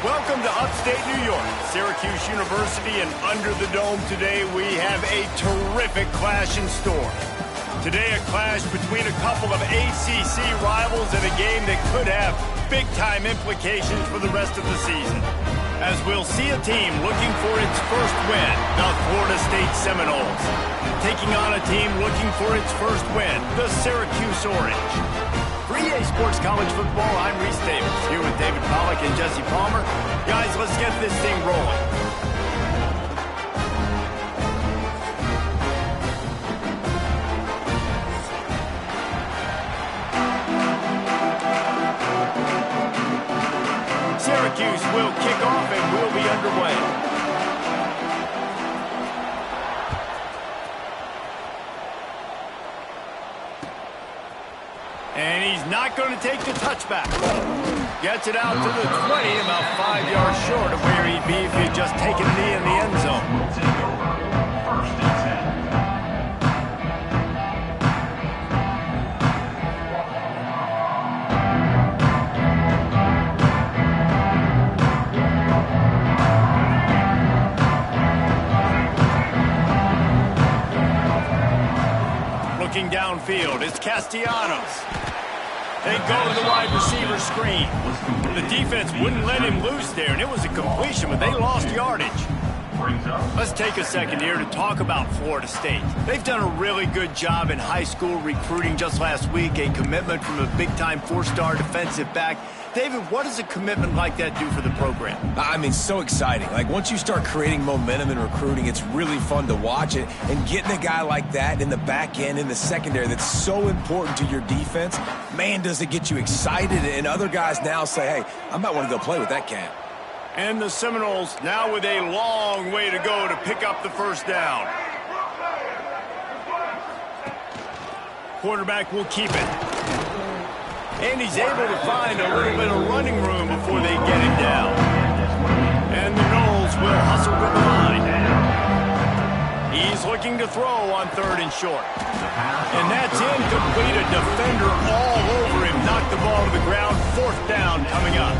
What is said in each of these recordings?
Welcome to upstate New York, Syracuse University, and under the dome today we have a terrific clash in store. Today a clash between a couple of ACC rivals in a game that could have big-time implications for the rest of the season. As we'll see a team looking for its first win, the Florida State Seminoles, taking on a team looking for its first win, the Syracuse Orange. For EA Sports College Football, I'm Reese Davis, here with David Pollack and Jesse Palmer. Guys, let's get this thing rolling. Syracuse will kick off and we'll be underway. And he's not going to take the touchback. Gets it out to the 20, about 5 yards short of where he'd be if he'd just taken a knee in the end zone. Looking downfield, it's Castellanos. They go to the wide receiver screen. The defense wouldn't let him loose there, and it was a completion, but they lost yardage. Let's take a second here to talk about Florida State. They've done a really good job in high school recruiting. Just last week, a commitment from a big-time four-star defensive back. David, what does a commitment like that do for the program? I mean, so exciting. Like, once you start creating momentum in recruiting, it's really fun to watch it. And getting a guy like that in the back end, in the secondary, that's so important to your defense, man, does it get you excited. And other guys now say, hey, I might want to go play with that cat. And the Seminoles now with a long way to go to pick up the first down. Quarterback will keep it. And he's able to find a little bit of running room before they get him down. And the Noles will hustle to the line. He's looking to throw on 3rd and short. And that's incomplete. A defender all over him. Knocked the ball to the ground. 4th down coming up.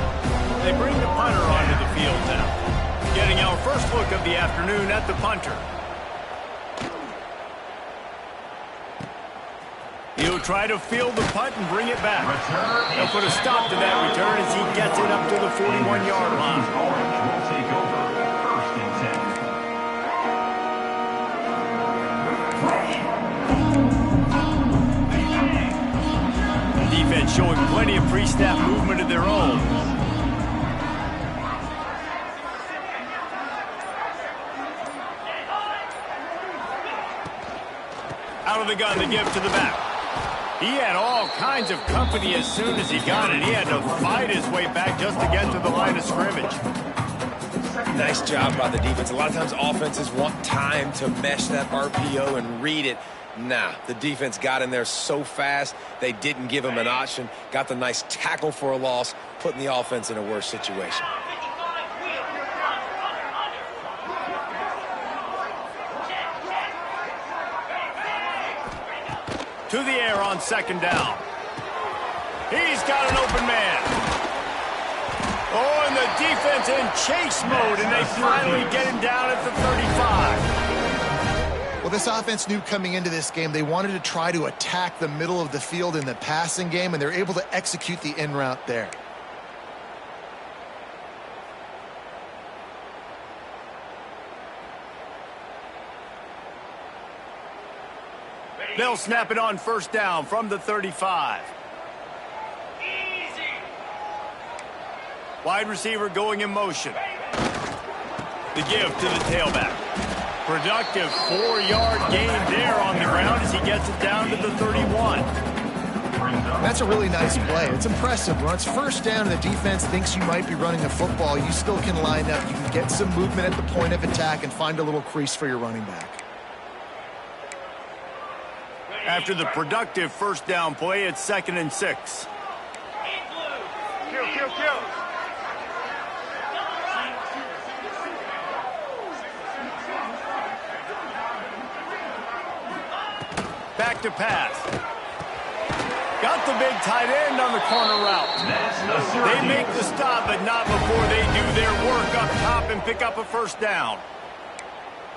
They bring the punter onto the field now. Getting our first look of the afternoon at the punter. He'll try to field the punt and bring it back. They'll put a stop to that return as he gets it up to the 41-yard line. Defense showing plenty of pre-snap movement of their own. Out of the gun to give to the back. He had all kinds of company as soon as he got it. He had to fight his way back just to get to the line of scrimmage. Nice job by the defense. A lot of times offenses want time to mesh that RPO and read it. Nah, the defense got in there so fast, they didn't give him an option. Got the nice tackle for a loss, putting the offense in a worse situation. To the air on 2nd down. He's got an open man. Oh, and the defense in chase mode, and they finally get him down at the 35. Well, this offense knew coming into this game they wanted to try to attack the middle of the field in the passing game, and they're able to execute the in route there. They'll snap it on 1st down from the 35. Wide receiver going in motion. The give to the tailback. Productive 4-yard gain there on the ground as he gets it down to the 31. That's a really nice play. It's impressive. When it's 1st down and the defense thinks you might be running a football, you still can line up. You can get some movement at the point of attack and find a little crease for your running back. After the productive 1st down play, it's 2nd and 6. Back to pass. Got the big tight end on the corner route. They make the stop, but not before they do their work up top and pick up a first down.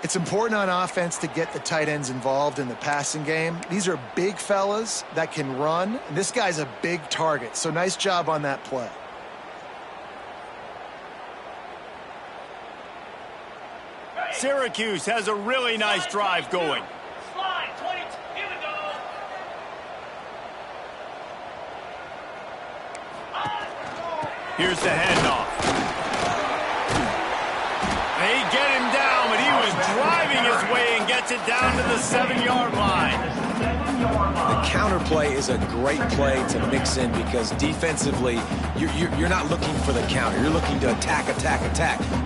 It's important on offense to get the tight ends involved in the passing game. These are big fellas that can run. And this guy's a big target, so nice job on that play. Syracuse has a really nice drive going. Here's the handoff. They get him down, but he was driving his way and gets it down to the 7-yard line. The counter play is a great play to mix in because defensively, you're not looking for the counter. You're looking to attack.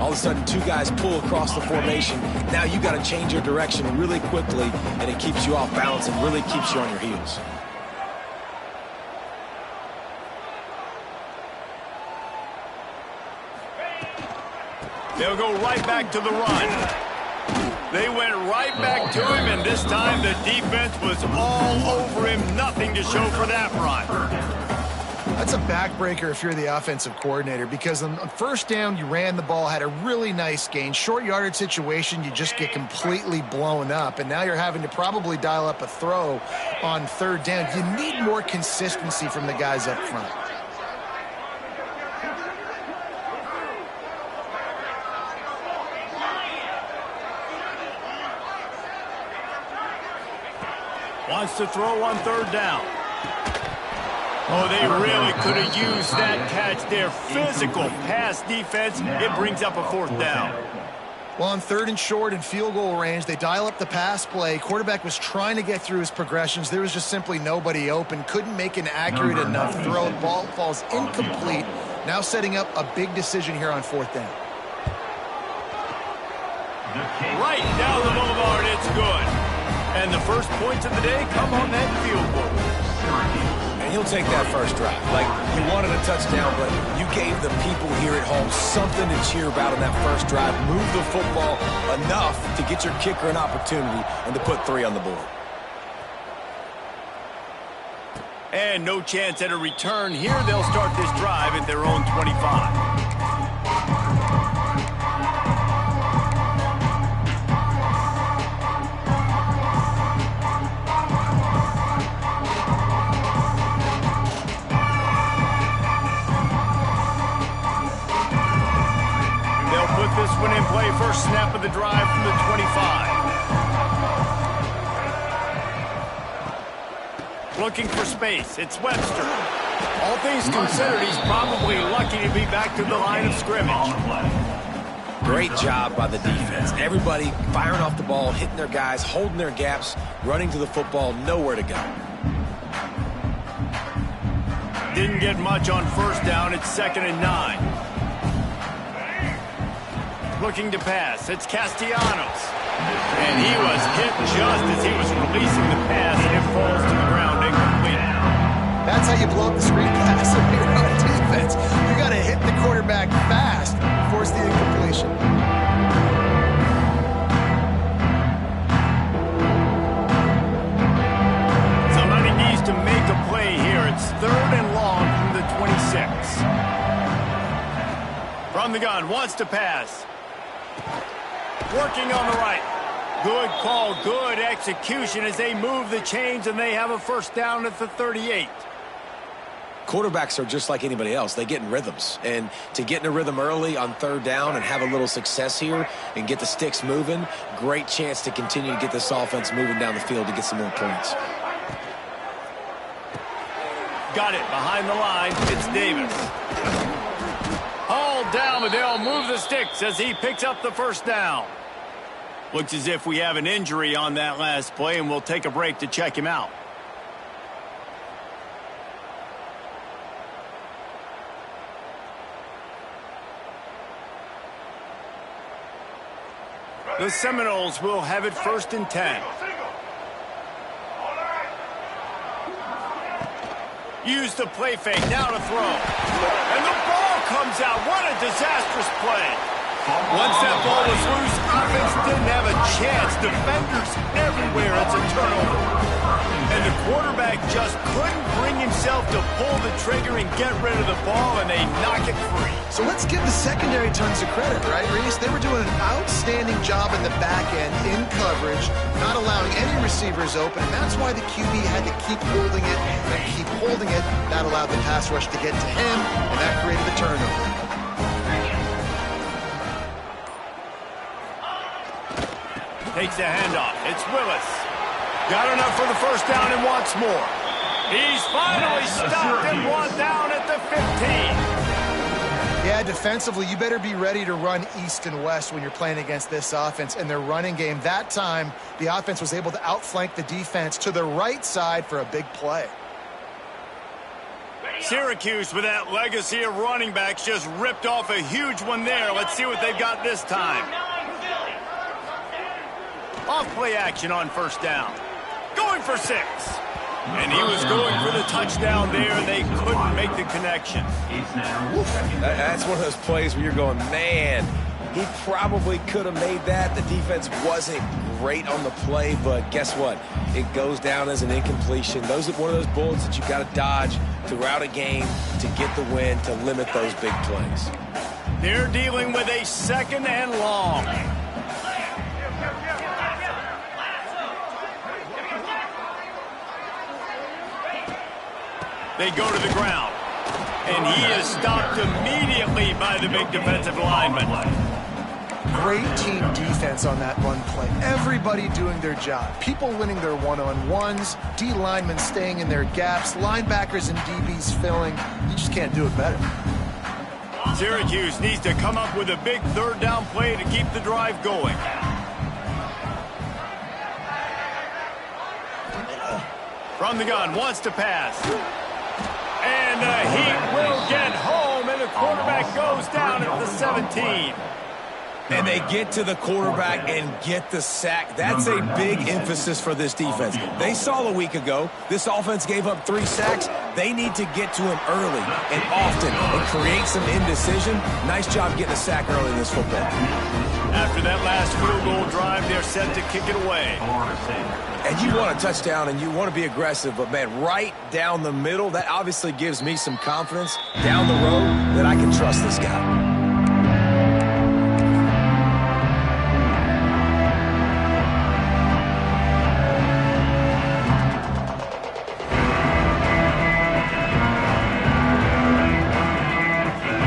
All of a sudden, two guys pull across the formation. Now you got to change your direction really quickly, and it keeps you off balance and really keeps you on your heels. They'll go right back to the run. They went right back to him, and this time the defense was all over him. Nothing to show for that run. That's a backbreaker if you're the offensive coordinator, because on first down, you ran the ball, had a really nice gain. Short yardage situation, you just get completely blown up, and now you're having to probably dial up a throw on third down. You need more consistency from the guys up front. Wants to throw on third down. Oh, they really could have used that catch there. Physical pass defense. It brings up a fourth down. Well, on third and short and field goal range, they dial up the pass play. Quarterback was trying to get through his progressions. There was just simply nobody open. Couldn't make an accurate enough throw. The ball falls incomplete. Now setting up a big decision here on fourth down. Right down the boulevard, it's good. And the first points of the day come on that field goal. And he'll take that first drive. Like, you wanted a touchdown, but you gave the people here at home something to cheer about on that first drive. Move the football enough to get your kicker an opportunity and to put 3 on the board. And no chance at a return here. They'll start this drive at their own 25. This one in play, first snap of the drive from the 25. Looking for space, it's Webster. All things considered, he's probably lucky to be back to the line of scrimmage. Great job by the defense. Everybody firing off the ball, hitting their guys, holding their gaps, running to the football, nowhere to go. Didn't get much on first down, it's 2nd and 9. Looking to pass, it's Castellanos. And he was hit just as he was releasing the pass, and it falls to the ground incomplete. That's how you blow up the screen pass if you're on defense. You got to hit the quarterback fast, force the incompletion. Somebody needs to make a play here. It's 3rd and long from the 26. From the gun, wants to pass. Working on the right. Good call, good execution as they move the chains, and they have a first down at the 38. Quarterbacks are just like anybody else. They get in rhythms. And to get in a rhythm early on third down and have a little success here and get the sticks moving, great chance to continue to get this offense moving down the field to get some more points. Got it behind the line. It's Davis. Hauled down, but they'll move the sticks as he picks up the first down. Looks as if we have an injury on that last play, and we'll take a break to check him out. The Seminoles will have it 1st and 10. Use the play fake, now to throw. And the ball comes out. What a disastrous play. Once that ball was loose, offense didn't have a chance. Defenders everywhere. It's a turnover. And the quarterback just couldn't bring himself to pull the trigger and get rid of the ball, and they knock it free. So let's give the secondary tons of credit, right, Reese? They were doing an outstanding job in the back end, in coverage, not allowing any receivers open, and that's why the QB had to keep holding it and keep holding it. That allowed the pass rush to get to him, and that created the turnover. Takes the handoff. It's Willis. Got enough for the first down and wants more. He's finally stopped and brought down at the 15. Yeah, defensively, you better be ready to run east and west when you're playing against this offense. And their running game, that time, the offense was able to outflank the defense to the right side for a big play. Syracuse, with that legacy of running backs, just ripped off a huge one there. Let's see what they've got this time. Off play action on first down. Going for 6. And he was going for the touchdown there, and they couldn't make the connection. That's one of those plays where you're going, man, he probably could have made that. The defense wasn't great on the play, but guess what? It goes down as an incompletion. Those are one of those bullets that you got to dodge throughout a game to get the win, to limit those big plays. They're dealing with a 2nd and long. They go to the ground, and he is stopped immediately by the big defensive lineman. Great team defense on that run play. Everybody doing their job. People winning their one-on-ones, D linemen staying in their gaps, linebackers and DBs filling. You just can't do it better. Syracuse needs to come up with a big 3rd down play to keep the drive going. From the gun, wants to pass. And he will get home, and the quarterback goes down at the 17. And they get to the quarterback and get the sack. That's a big emphasis for this defense. They saw a week ago, this offense gave up 3 sacks. They need to get to him early and often and create some indecision. Nice job getting a sack early in this football. After that last field goal drive, they're set to kick it away. And you want a touchdown and you want to be aggressive, but man, right down the middle, that obviously gives me some confidence down the road that I can trust this guy.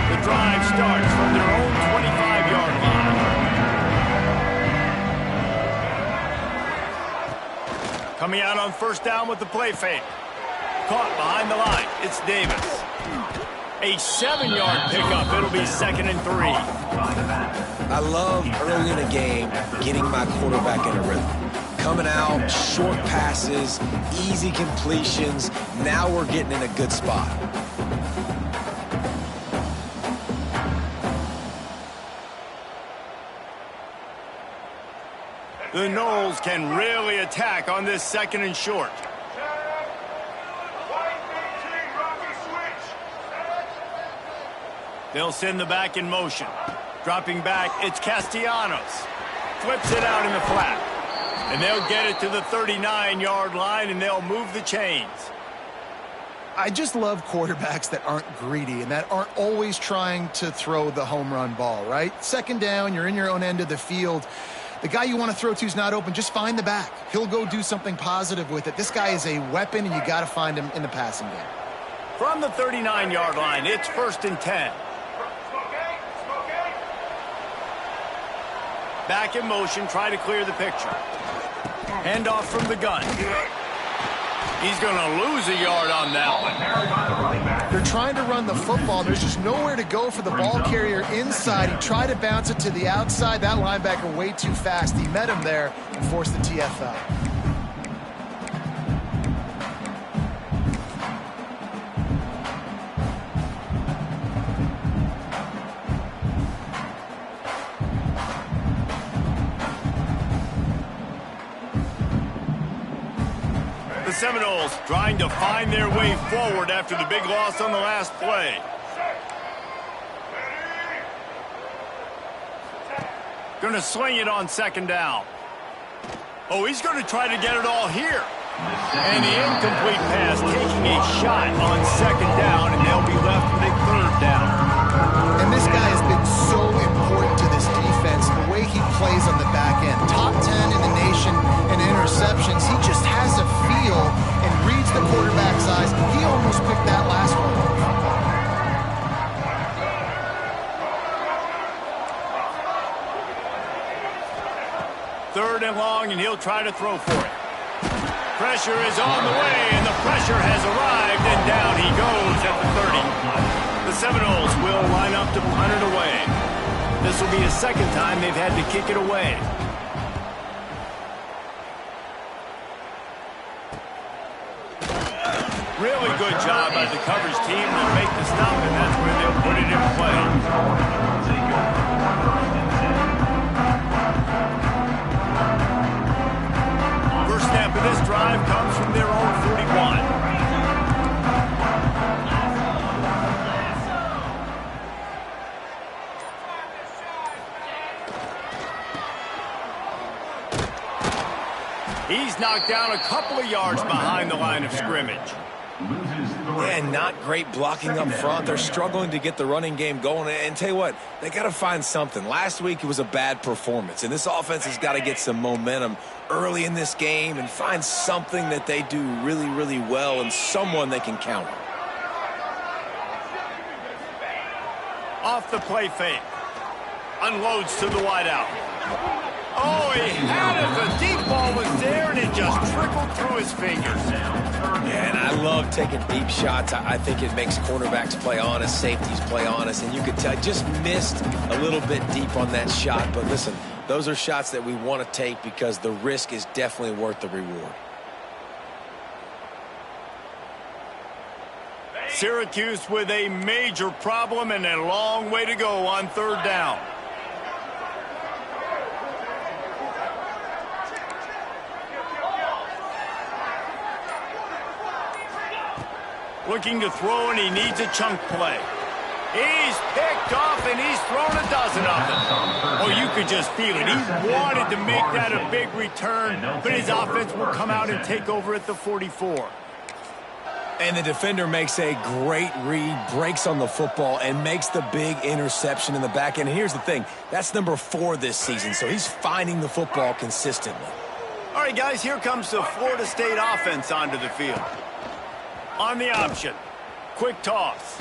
The drive starts from their own 25-yard line. Coming out on first down with the play fake. Caught behind the line. It's Davis. A 7-yard pickup. It'll be 2nd and 3. I love early in a game getting my quarterback in a rhythm. Coming out, short passes, easy completions. Now we're getting in a good spot. The Noles can really attack on this 2nd and short. They'll send the back in motion. Dropping back, it's Castellanos. Flips it out in the flat. And they'll get it to the 39-yard line, and they'll move the chains. I just love quarterbacks that aren't greedy and that aren't always trying to throw the home run ball, right? 2nd down, you're in your own end of the field. The guy you want to throw to is not open. Just find the back. He'll go do something positive with it. This guy is a weapon, and you got to find him in the passing game. From the 39-yard line, it's 1st and 10. Back in motion, try to clear the picture. Handoff from the gun. He's going to lose a yard on that one. They're trying to run the football. There's just nowhere to go for the ball carrier inside. He tried to bounce it to the outside. That linebacker way too fast. He met him there and forced the TFL. The Seminoles trying to find their way forward after the big loss on the last play. Going to swing it on 2nd down. Oh, he's going to try to get it all here. And the incomplete pass taking a shot on second down, and they'll be left with a third down. And this guy has been so important to this defense, the way he plays on the back end. Top 10 in the nation in interceptions. He just has a feel and reads the quarterback's eyes. He almost picked that last one. Third and long, and he'll try to throw for it. Pressure is on the way, and the pressure has arrived, and down he goes at the 30. The Seminoles will line up to punt it away. This will be the second time they've had to kick it away. Really good job by the coverage team to make the stop, and that's where they'll put it in play. First snap of this drive comes from their own 41. He's knocked down a couple of yards behind the line of scrimmage. Yeah, not great blocking up front. They're struggling to get the running game going. And tell you what, they got to find something. Last week it was a bad performance, and this offense has got to get some momentum early in this game and find something that they do really, really well and someone they can count on. Off the play fake. Unloads to the wideout. Oh, he had it. The deep ball was there, and it just trickled through his fingers. Yeah, and I love taking deep shots. I think it makes cornerbacks play honest, safeties play honest, and you could tell I just missed a little bit deep on that shot. But listen, those are shots that we want to take because the risk is definitely worth the reward. Syracuse with a major problem and a long way to go on third down. Looking to throw, and he needs a chunk play. He's picked off, and he's thrown a dozen of them. Oh, you could just feel it. He wanted to make that a big return, but his offense will come out and take over at the 44. And the defender makes a great read, breaks on the football, and makes the big interception in the back end. And here's the thing, that's number 4 this season, so he's finding the football consistently. All right, guys, here comes the Florida State offense onto the field. On the option, quick toss.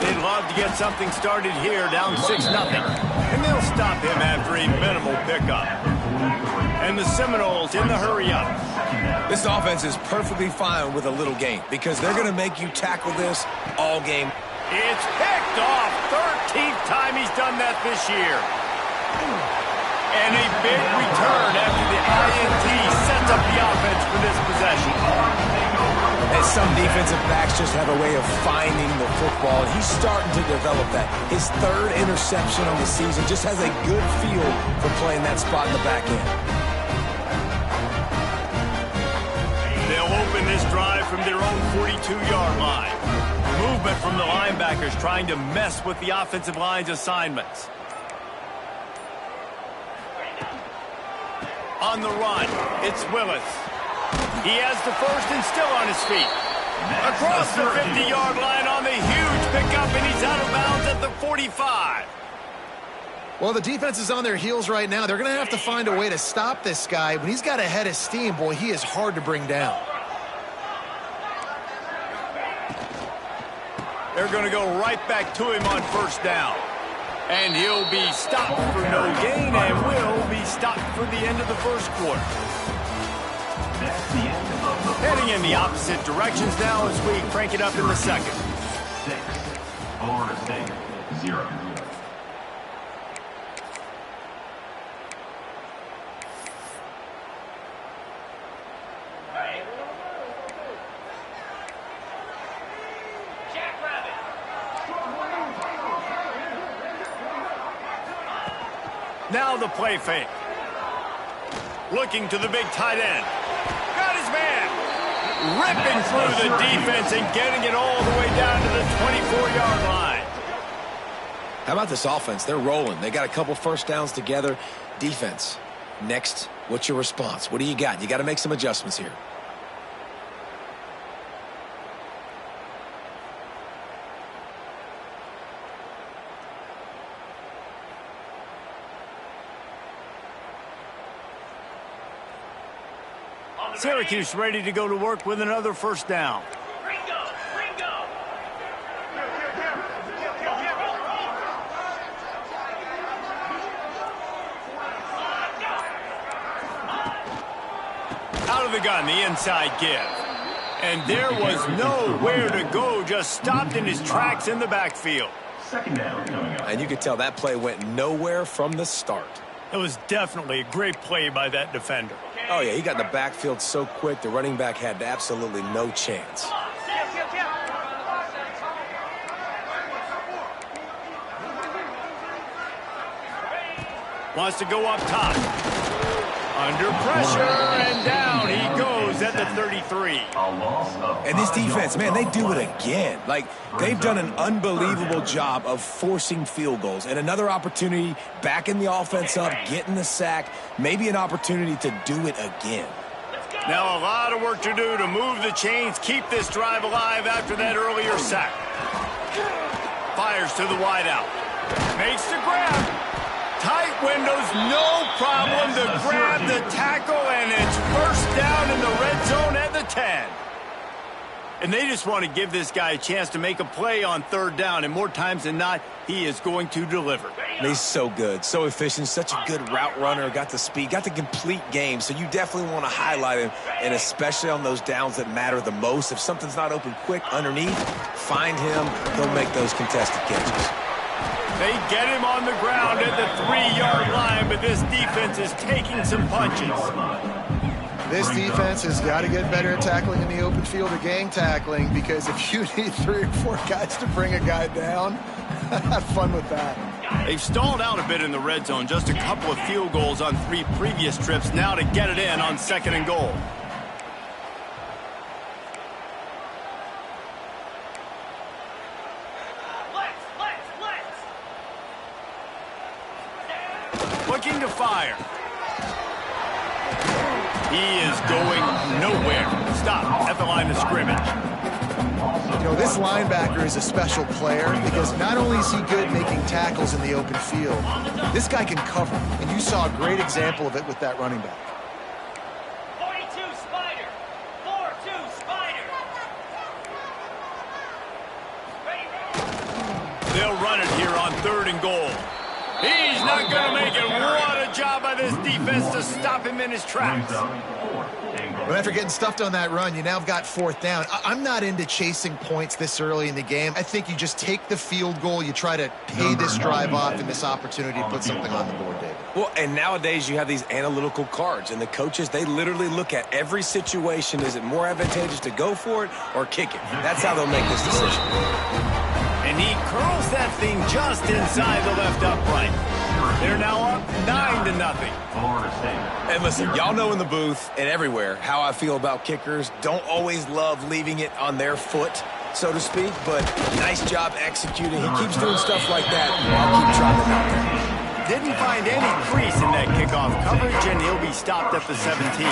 They'd love to get something started here, down 6-0. And they'll stop him after a minimal pickup. And the Seminoles in the hurry-up. This offense is perfectly fine with a little gain because they're going to make you tackle this all game. It's picked off. 13th time he's done that this year. And a big return after the INT sets up the offense for this possession. And some defensive backs just have a way of finding the football. He's starting to develop that. His 3rd interception of the season just has a good feel for playing that spot in the back end. They'll open this drive from their own 42-yard line. Movement from the linebackers trying to mess with the offensive line's assignments. On the run, it's Willis. He has the first and still on his feet. Across the 50-yard line on the huge pickup, and he's out of bounds at the 45. Well, the defense is on their heels right now. They're going to have to find a way to stop this guy. When he's got a head of steam, boy, he is hard to bring down. They're going to go right back to him on first down. And he'll be stopped for no gain and will be stopped for the end of the first quarter. Heading in the opposite directions now as we crank it up in the second. 6, Florida State, 0. Now the play fake. Looking to the big tight end. Got his man. Ripping through the defense and getting it all the way down to the 24-yard line. How about this offense? They're rolling. They got a couple first downs together. Defense, next, what's your response? What do you got? You got to make some adjustments here. Syracuse ready to go to work with another first down. Out of the gun, the inside give. And there was nowhere to go, just stopped in his tracks in the backfield. Second down coming up. And you could tell that play went nowhere from the start. It was definitely a great play by that defender. Oh, yeah, he got in the backfield so quick, the running back had absolutely no chance. Wants to go up top. Under pressure, and down he goes at the 33. And this defense, man, they do it again. Like, they've done an unbelievable job of forcing field goals. And another opportunity, backing the offense up, getting the sack, maybe an opportunity to do it again. Now a lot of work to do to move the chains, keep this drive alive after that earlier sack. Fires to the wideout. Makes the grab. Tight windows, no problem to grab the tackle, and it's first down in the red zone at the 10. And they just want to give this guy a chance to make a play on third down, and more times than not, he is going to deliver. And he's so good, so efficient, such a good route runner, got the speed, got the complete game, so you definitely want to highlight him, and especially on those downs that matter the most. If something's not open quick underneath, find him, he'll make those contested catches. They get him on the ground at the 3-yard line, but this defense is taking some punches. This defense has got to get better at tackling in the open field or gang tackling, because if you need 3 or 4 guys to bring a guy down, have fun with that. They've stalled out a bit in the red zone, just a couple of field goals on 3 previous trips, now to get it in on 2nd and goal. Looking to fire. He is going nowhere. Stop at the line of scrimmage. You know, this linebacker is a special player because not only is he good making tackles in the open field, this guy can cover. And you saw a great example of it with that running back. 42 Spider. 4-2 Spider. They'll run it here on 3rd and goal. He's not going to make it. What a job by this defense to stop him in his tracks. But after getting stuffed on that run, you now have got 4th down. I'm not into chasing points this early in the game. I think you just take the field goal. You try to pay this drive off and this opportunity to put something on the board, David. Well, and nowadays you have these analytical cards, and the coaches, they literally look at every situation. Is it more advantageous to go for it or kick it? That's how they'll make this decision. And he curls that thing just inside the left upright. They're now up 9-0. And listen, y'all know in the booth and everywhere how I feel about kickers. Don't always love leaving it on their foot, so to speak, but nice job executing. He keeps doing stuff like that. I'll keep trying it out there. Didn't find any crease in that kickoff coverage, and he'll be stopped at the 17.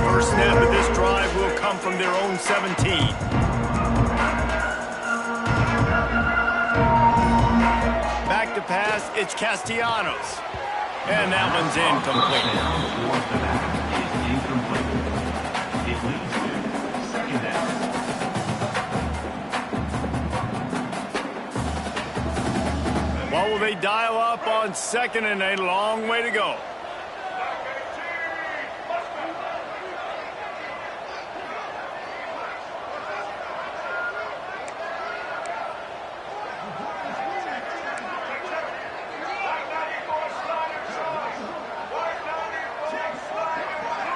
First snap of this drive will come from their own 17. Back to pass, it's Castellanos. And that one's incomplete. It leads to 2nd down. What will they dial up on 2nd and a long way to go?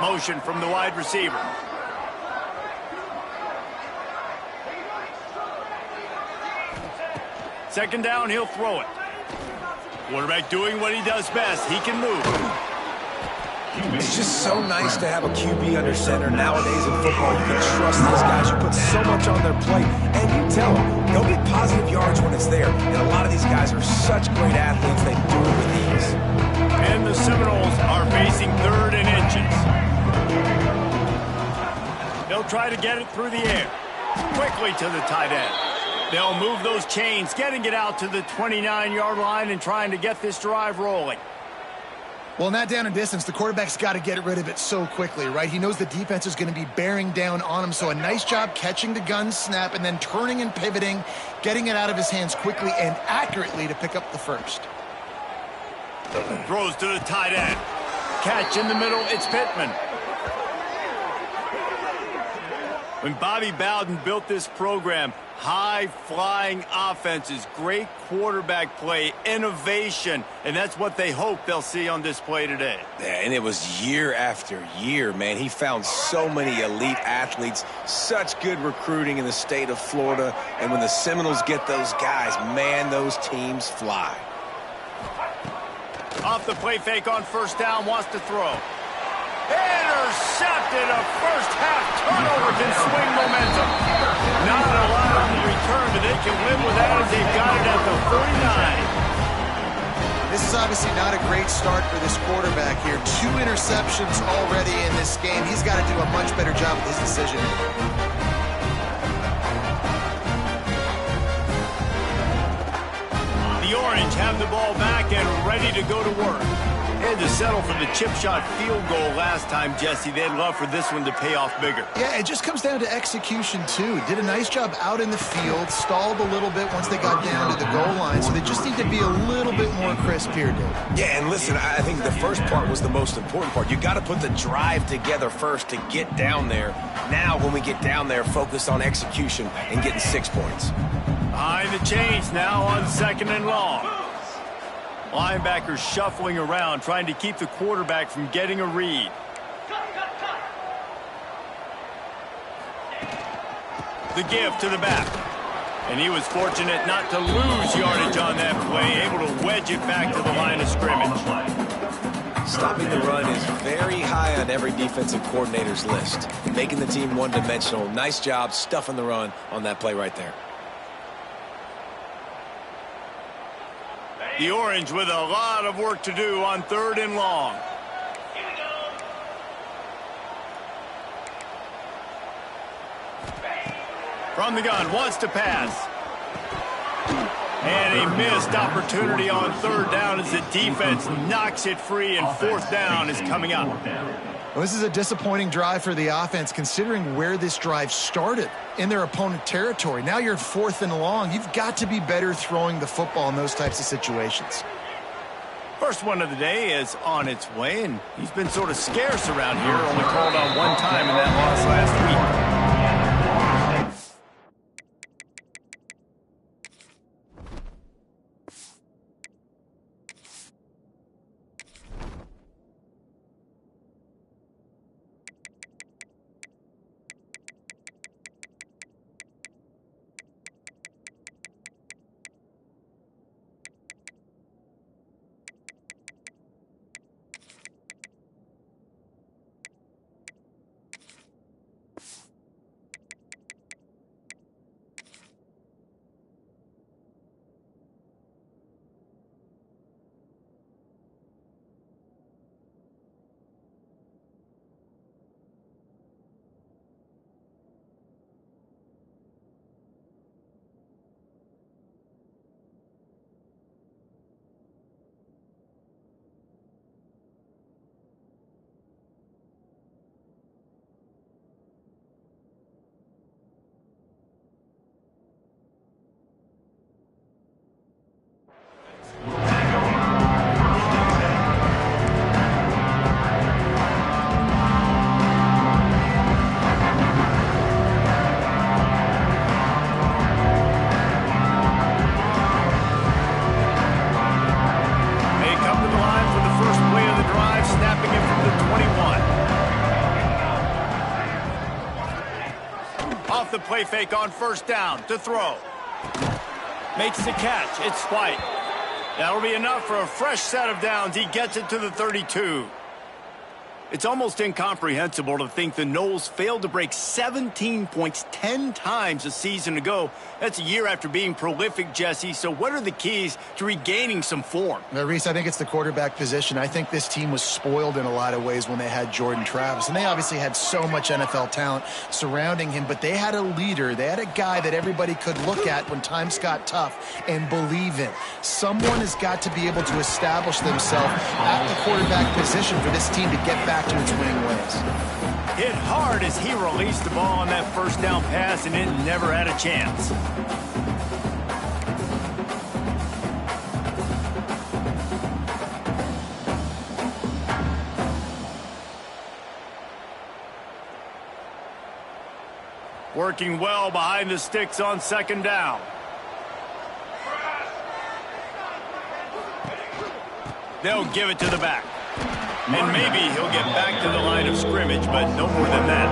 Motion from the wide receiver. Second down, he'll throw it. Quarterback doing what he does best. He can move. It's just so nice to have a QB under center nowadays in football. You can trust these guys. You put so much on their plate, and you tell them they'll get positive yards when it's there. And a lot of these guys are such great athletes, they do it with ease. And the Seminoles are facing 3rd and inches. They'll They'll try to get it through the air. Quickly to the tight end. They'll move those chains, getting it out to the 29-yard line and trying to get this drive rolling. Well, in that down and distance, the quarterback's got to get rid of it so quickly, right? He knows the defense is going to be bearing down on him, so a nice job catching the gun snap and then turning and pivoting, getting it out of his hands quickly and accurately to pick up the first. Throws to the tight end. Catch in the middle, it's Pittman. When Bobby Bowden built this program, high-flying offenses, great quarterback play, innovation, and that's what they hope they'll see on display today. Yeah, and it was year after year, man. He found so many elite athletes, such good recruiting in the state of Florida, and when the Seminoles get those guys, man, those teams fly. Off the play fake on first down, wants to throw. Intercepted. A first-half turnover can swing momentum. Not a lot on the return, but they can live with that as they've got it at the 49. This is obviously not a great start for this quarterback here. 2 interceptions already in this game. He's got to do a much better job with his decision. The Orange have the ball back and ready to go to work. They had to settle for the chip shot field goal last time, Jesse. They'd love for this one to pay off bigger. Yeah, it just comes down to execution, too. Did a nice job out in the field, stalled a little bit once they got down to the goal line, so they just need to be a little bit more crisp here, Dave. Yeah, and listen, I think the first part was the most important part. You got to put the drive together first to get down there. Now, when we get down there, focus on execution and getting 6 points. Behind the chains now on 2nd and long. Linebackers shuffling around, trying to keep the quarterback from getting a read. The give to the back. And he was fortunate not to lose yardage on that play, able to wedge it back to the line of scrimmage. Stopping the run is very high on every defensive coordinator's list. Making the team one-dimensional. Nice job stuffing the run on that play right there. The Orange with a lot of work to do on 3rd and long. Here we go. From the gun, wants to pass. And a missed opportunity on 3rd down as the defense knocks it free, and 4th down is coming up. Well, this is a disappointing drive for the offense, considering where this drive started, in their opponent territory. Now you're at 4th and long. You've got to be better throwing the football in those types of situations. First one of the day is on its way, and he's been sort of scarce around here, only called on 1 time in that loss last week. The play fake on 1st down to throw. Makes the catch. It's White. That'll be enough for a fresh set of downs. He gets it to the 32. It's almost incomprehensible to think the Noles failed to break 17 points 10 times a season ago. That's a year after being prolific, Jesse. So what are the keys to regaining some form? Now, Reese, I think it's the quarterback position. I think this team was spoiled in a lot of ways when they had Jordan Travis. And they obviously had so much NFL talent surrounding him, but they had a leader. They had a guy that everybody could look at when times got tough and believe in. Someone has got to be able to establish themselves at the quarterback position for this team to get back to its winning ways. Hit hard as he released the ball on that first down pass, and it never had a chance. Working well behind the sticks on second down. They'll give it to the back. And maybe he'll get back to the line of scrimmage, but no more than that.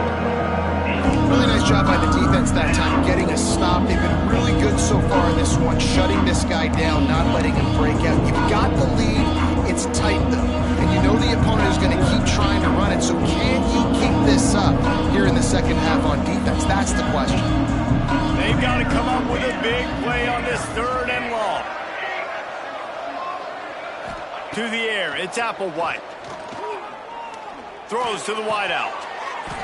Really nice job by the defense that time, getting a stop. They've been really good so far in this one, shutting this guy down, not letting him break out. You've got the lead. It's tight, though. And you know the opponent is going to keep trying to run it. So can he keep this up here in the second half on defense? That's the question. They've got to come up with a big play on this third and long. To the air, it's Applewhite. Throws to the wideout.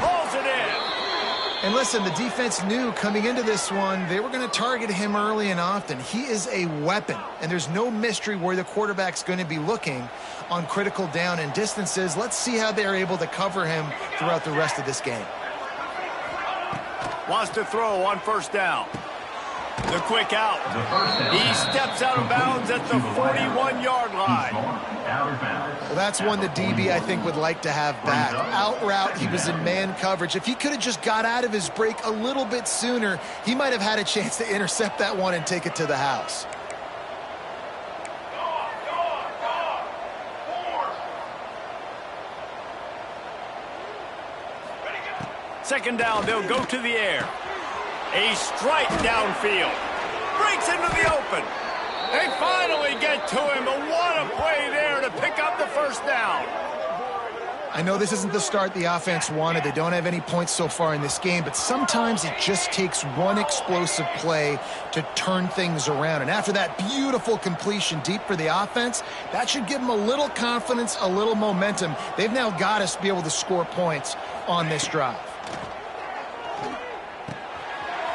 Pulls it in. And listen, the defense knew coming into this one, they were going to target him early and often. He is a weapon, and there's no mystery where the quarterback's going to be looking on critical down and distances. Let's see how they're able to cover him throughout the rest of this game. Wants to throw on first down. The quick out. He steps out of bounds at the 41-yard line. Well, that's one the DB, I think, would like to have back. Out route, he was in man coverage. If he could have just got out of his break a little bit sooner, he might have had a chance to intercept that one and take it to the house. Second down, they'll go to the air. A strike downfield. Breaks into the open. They finally get to him, but what a play there to pick up the first down. I know this isn't the start the offense wanted. They don't have any points so far in this game, but sometimes it just takes one explosive play to turn things around. And after that beautiful completion deep for the offense, that should give them a little confidence, a little momentum. They've now got us to be able to score points on this drive.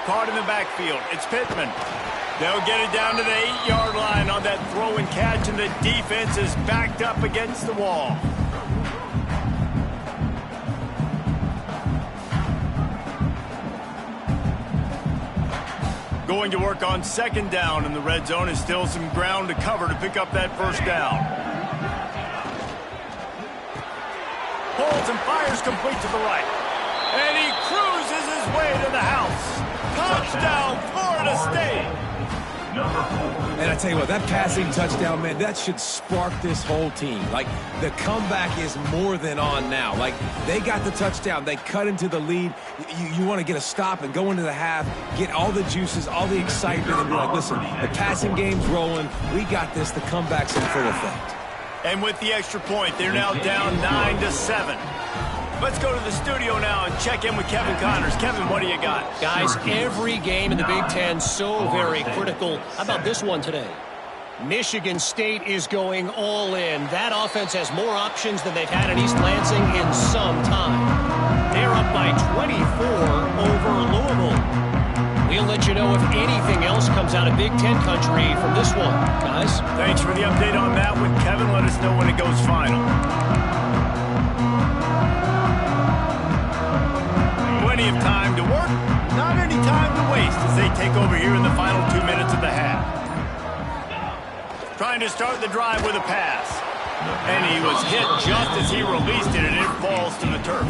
Caught in the backfield. It's Pittman. They'll get it down to the 8-yard line on that throw and catch, and the defense is backed up against the wall. Going to work on second down, and the red zone is still some ground to cover to pick up that first down. Pulls and fires complete to the right. And he cruises his way to the house. Touchdown, Florida State. And I tell you what, that passing touchdown, man, that should spark this whole team. Like, the comeback is more than on now. Like, they got the touchdown. They cut into the lead. You want to get a stop and go into the half, get all the juices, all the excitement, and be like, listen, the passing game's rolling. We got this. The comeback's in full effect. And with the extra point, they're now down 9-7. Let's go to the studio now and check in with Kevin Connors. Kevin, what do you got? Guys, every game in the Big Ten so very critical. How about this one today? Michigan State is going all in. That offense has more options than they've had in East Lansing in some time. They're up by 24 over Louisville. We'll let you know if anything else comes out of Big Ten country from this one. Guys? Thanks for the update on that one, Kevin. Let us know when it goes final. Plenty of time to work, not any time to waste as they take over here in the final 2 minutes of the half. Trying to start the drive with a pass. And he was hit just as he released it, and it falls to the turf.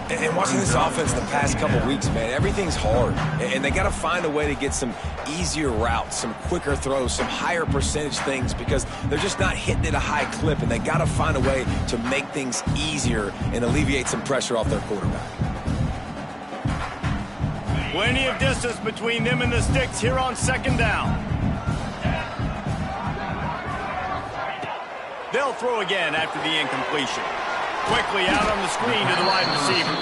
And watching this offense the past couple weeks, man, everything's hard. And they got to find a way to get some easier routes, some quicker throws, some higher percentage things, because they're just not hitting at a high clip, and they got to find a way to make things easier and alleviate some pressure off their quarterback. Plenty of distance between them and the sticks here on second down. They'll throw again after the incompletion. Quickly out on the screen to the wide receiver.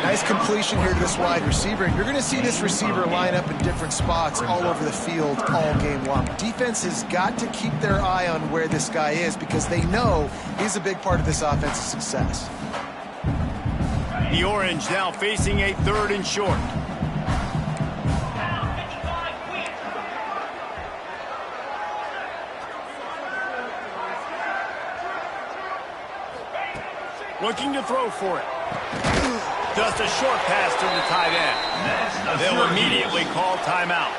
Nice completion here to this wide receiver. You're going to see this receiver line up in different spots all over the field all game long. Defense has got to keep their eye on where this guy is because they know he's a big part of this offense's success. The Orange now facing a 3rd and short. Looking to throw for it. Just a short pass to the tight end. They'll immediately call timeout.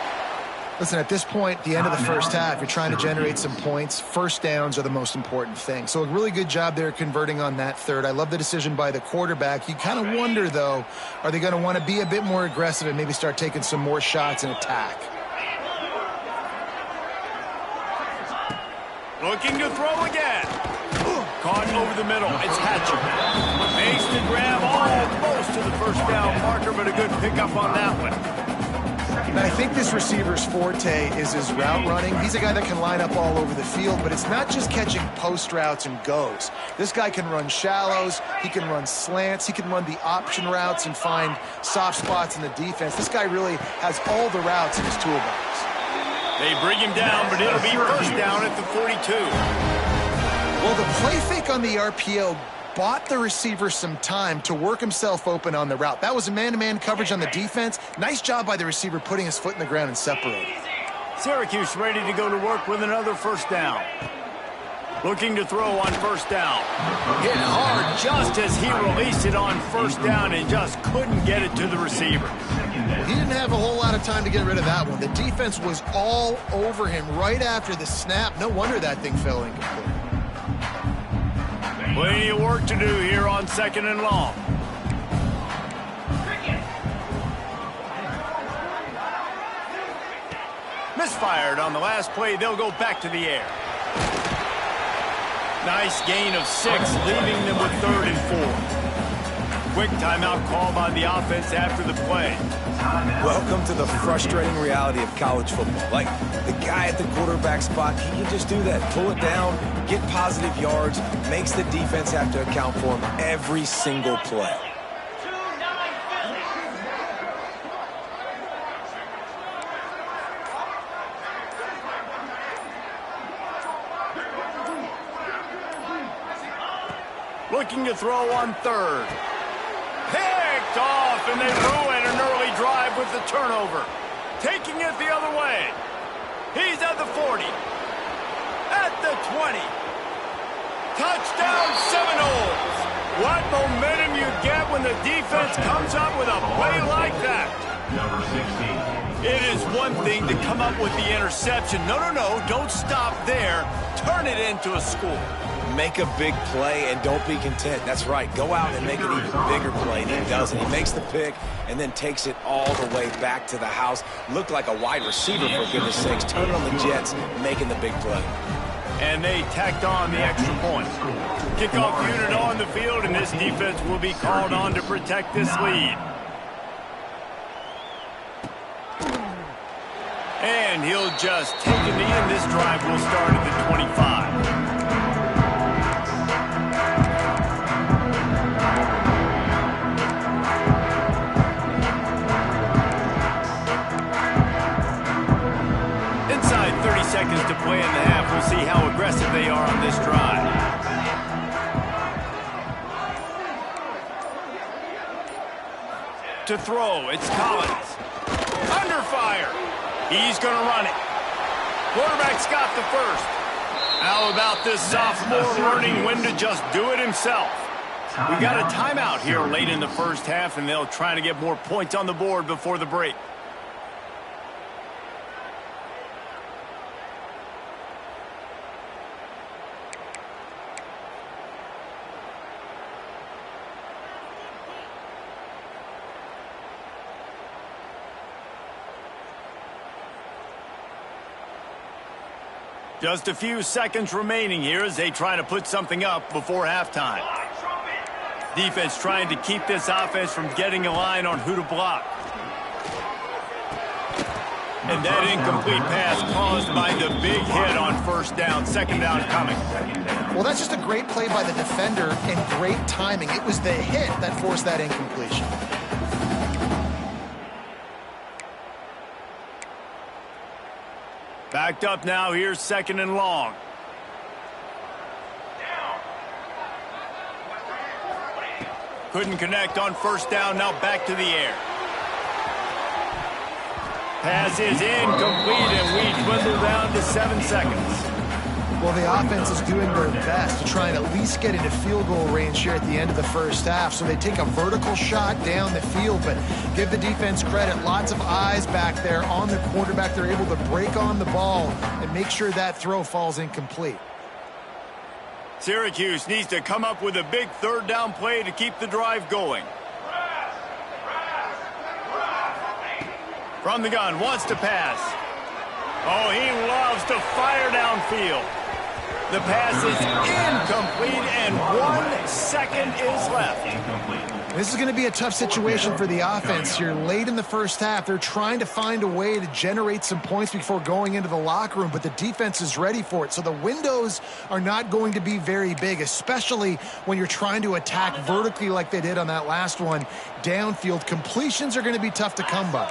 Listen, at this point, the end of the first half, you're trying to generate some points. First downs are the most important thing. So a really good job there converting on that 3rd. I love the decision by the quarterback. You kind of wonder, though, are they going to want to be a bit more aggressive and maybe start taking some more shots and attack? Looking to throw again. Caught over the middle. It's Hatcher. Makes the grab almost to the first down marker, but a good pickup on that one. And I think this receiver's forte is his route running. He's a guy that can line up all over the field, but it's not just catching post routes and goes. This guy can run shallows. He can run slants. He can run the option routes and find soft spots in the defense. This guy really has all the routes in his toolbox. They bring him down, but it'll be first down at the 42. Well, the play fake on the RPO bought the receiver some time to work himself open on the route. That was a man-to-man coverage on the defense. Nice job by the receiver putting his foot in the ground and separating. Syracuse ready to go to work with another first down. Looking to throw on first down. Hit hard just as he released it on first down and just couldn't get it to the receiver. He didn't have a whole lot of time to get rid of that one. The defense was all over him right after the snap. No wonder that thing fell incomplete. Plenty of work to do here on 2nd and long. Misfired on the last play. They'll go back to the air. Nice gain of 6, leaving them with 3rd and 4. Quick timeout called by the offense after the play. Welcome to the frustrating reality of college football. Like, the guy at the quarterback spot, he can just do that. Pull it down, get positive yards, makes the defense have to account for him every single play. Looking to throw on 3rd. Picked off, and they ruin an early drive with the turnover. Taking it the other way. He's at the 40. At the 20. Touchdown Seminoles. What momentum you get when the defense comes up with a play like that. Number 16. It is one thing to come up with the interception. No, don't stop there. Turn it into a score. Make a big play and don't be content. That's right. Go out and make an even bigger play. And he does it. He makes the pick and then takes it all the way back to the house. Looked like a wide receiver, for goodness sakes. Turn on the Jets, making the big play. And they tacked on the extra point. Kickoff unit on the field, and this defense will be called on to protect this lead. And he'll just take a knee, and this drive will start at the 25. Inside 30 seconds to play in the half. We'll see how aggressive they are on this drive. To throw, it's Collins. Under fire. He's going to run it. Quarterback's got the first. How about this sophomore learning when to just do it himself? We got a timeout here late in the first half, and they'll try to get more points on the board before the break. Just a few seconds remaining here as they try to put something up before halftime. Defense trying to keep this offense from getting a line on who to block. And that incomplete pass caused by the big hit on first down. Second down coming. Well, that's just a great play by the defender and great timing. It was the hit that forced that incompletion. Backed up now. Here's second and long. Couldn't connect on first down. Now back to the air. Pass is incomplete, and we dwindle down to 7 seconds. Well, the offense is doing their best to try and at least get into field goal range here at the end of the first half. So they take a vertical shot down the field, but give the defense credit. Lots of eyes back there on the quarterback. They're able to break on the ball and make sure that throw falls incomplete. Syracuse needs to come up with a big third down play to keep the drive going. From the gun, wants to pass. Oh, he loves to fire downfield. The pass is incomplete, and 1 second is left. This is going to be a tough situation for the offense here. Late in the first half, they're trying to find a way to generate some points before going into the locker room, but the defense is ready for it. So the windows are not going to be very big, especially when you're trying to attack vertically like they did on that last one. Downfield completions are going to be tough to come by.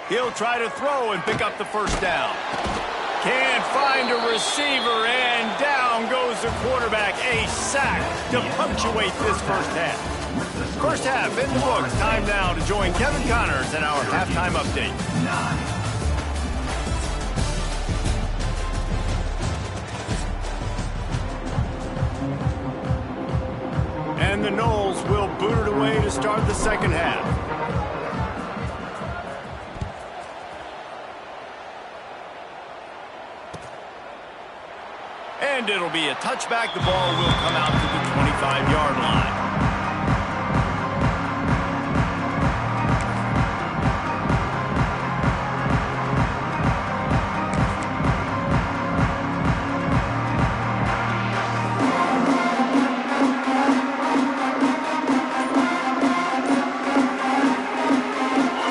He'll try to throw and pick up the first down. Can't find a receiver, and down goes the quarterback. A sack to punctuate this first half. First half in the books. Time now to join Kevin Connors in our halftime update. And the Noles will boot it away to start the second half. And it'll be a touchback. The ball will come out to the 25-yard line.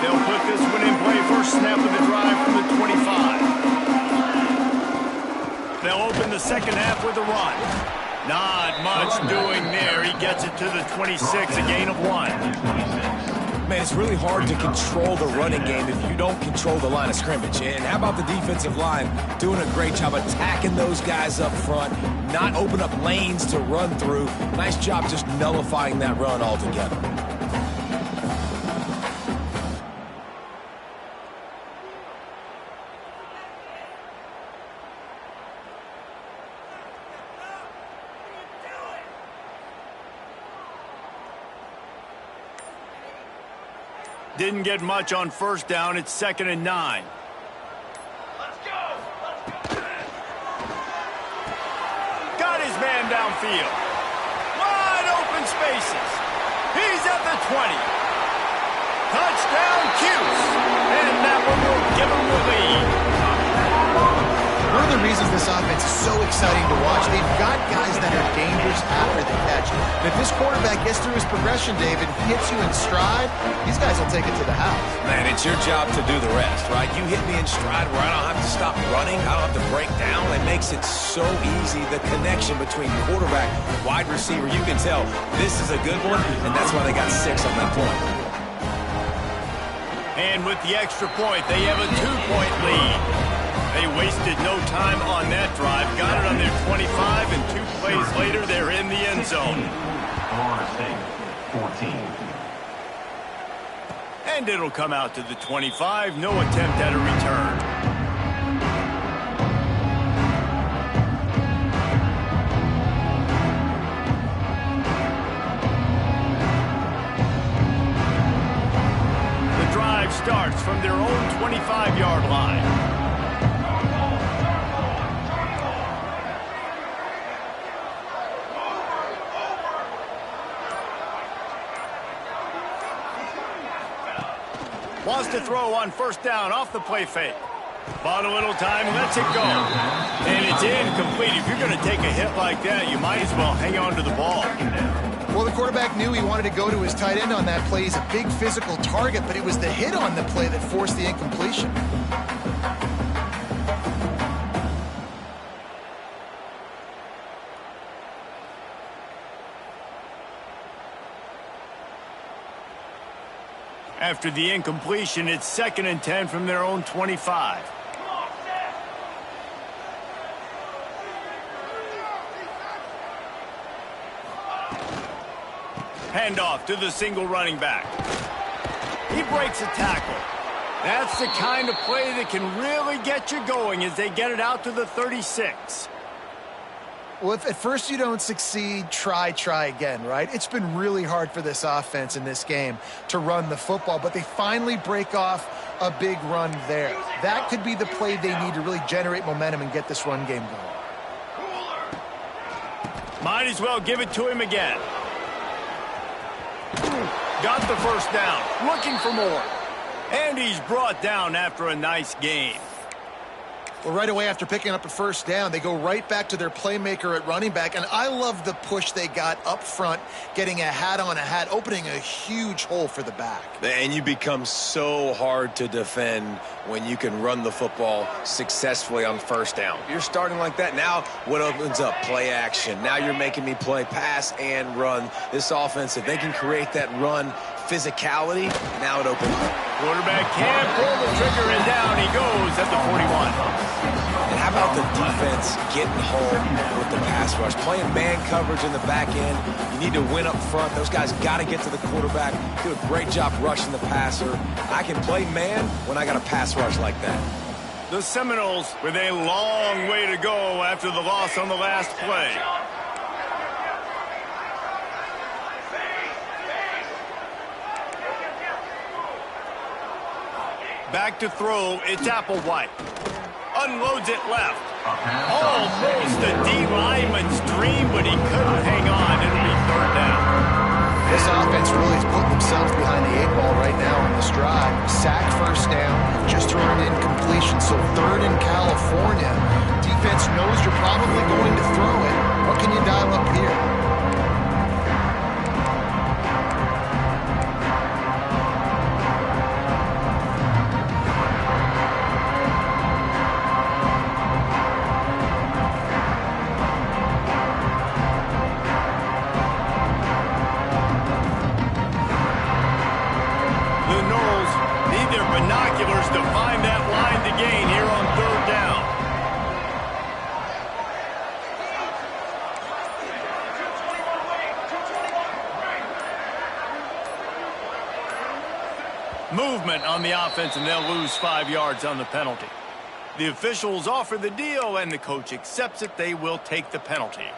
They'll put this one in play. First snap of the drive from the 25. They'll open the second half with a run. Not much doing there. He gets it to the 26, a gain of 1. Man, it's really hard to control the running game if you don't control the line of scrimmage. And how about the defensive line doing a great job attacking those guys up front, not open up lanes to run through. Nice job just nullifying that run altogether. Didn't get much on first down. It's 2nd and 9. Let's go! Got his man downfield. Wide open spaces. He's at the 20. Touchdown, Cuse. And that one will give him the lead. One of the reasons this offense is so exciting to watch, they've got guys that are dangerous after the catch. And if this quarterback gets through his progression, David, he hits you in stride, these guys will take it to the house. Man, it's your job to do the rest, right? You hit me in stride where I don't have to stop running, I don't have to break down. It makes it so easy, the connection between quarterback, wide receiver. You can tell this is a good one, and that's why they got 6 on that point. And with the extra point, they have a 2-point lead. They wasted no time on that drive. Got it on their 25, and 2 plays later, they're in the end zone. 14. And it'll come out to the 25. No attempt at a return. The drive starts from their own 25-yard line. Wants to throw on first down off the play fake. Bought a little time, lets it go. And it's incomplete. If you're going to take a hit like that, you might as well hang on to the ball. Well, the quarterback knew he wanted to go to his tight end on that play. He's a big physical target, but it was the hit on the play that forced the incompletion. After the incompletion, it's 2nd and 10 from their own 25. Handoff to the single running back. He breaks a tackle. That's the kind of play that can really get you going as they get it out to the 36. Well, if at first you don't succeed, try again, right? It's been really hard for this offense in this game to run the football, but they finally break off a big run there. That could be the play they need to really generate momentum and get this run game going. Might as well give it to him again. Got the first down, looking for more. And he's brought down after a nice gain. Well, right away after picking up a first down, they go right back to their playmaker at running back. And I love the push they got up front, getting a hat on a hat, opening a huge hole for the back. And you become so hard to defend when you can run the football successfully on first down. You're starting like that. Now what opens up? Play action. Now you're making me play pass and run. This offense, if they can create that run physicality, now it opens up. Quarterback can't pull the trigger, and down he goes at the 41. And how about the defense getting home with the pass rush? Playing man coverage in the back end. You need to win up front. Those guys got to get to the quarterback. Do a great job rushing the passer. I can play man when I got a pass rush like that. The Seminoles with a long way to go after the loss on the last play. Back to throw, it's Applewhite. Unloads it left. Almost a D-lineman's dream, but he couldn't hang on. It'll be 3rd down. This offense really is putting themselves behind the 8-ball right now on this drive. Sack first down, just throwing an incompletion, so 3rd in California. Defense knows you're probably going to throw it. What can you dial up here? Binoculars to find that line to gain here on 3rd down. Movement on the offense, and they'll lose 5 yards on the penalty. The officials offer the deal, and the coach accepts it. They will take the penalty.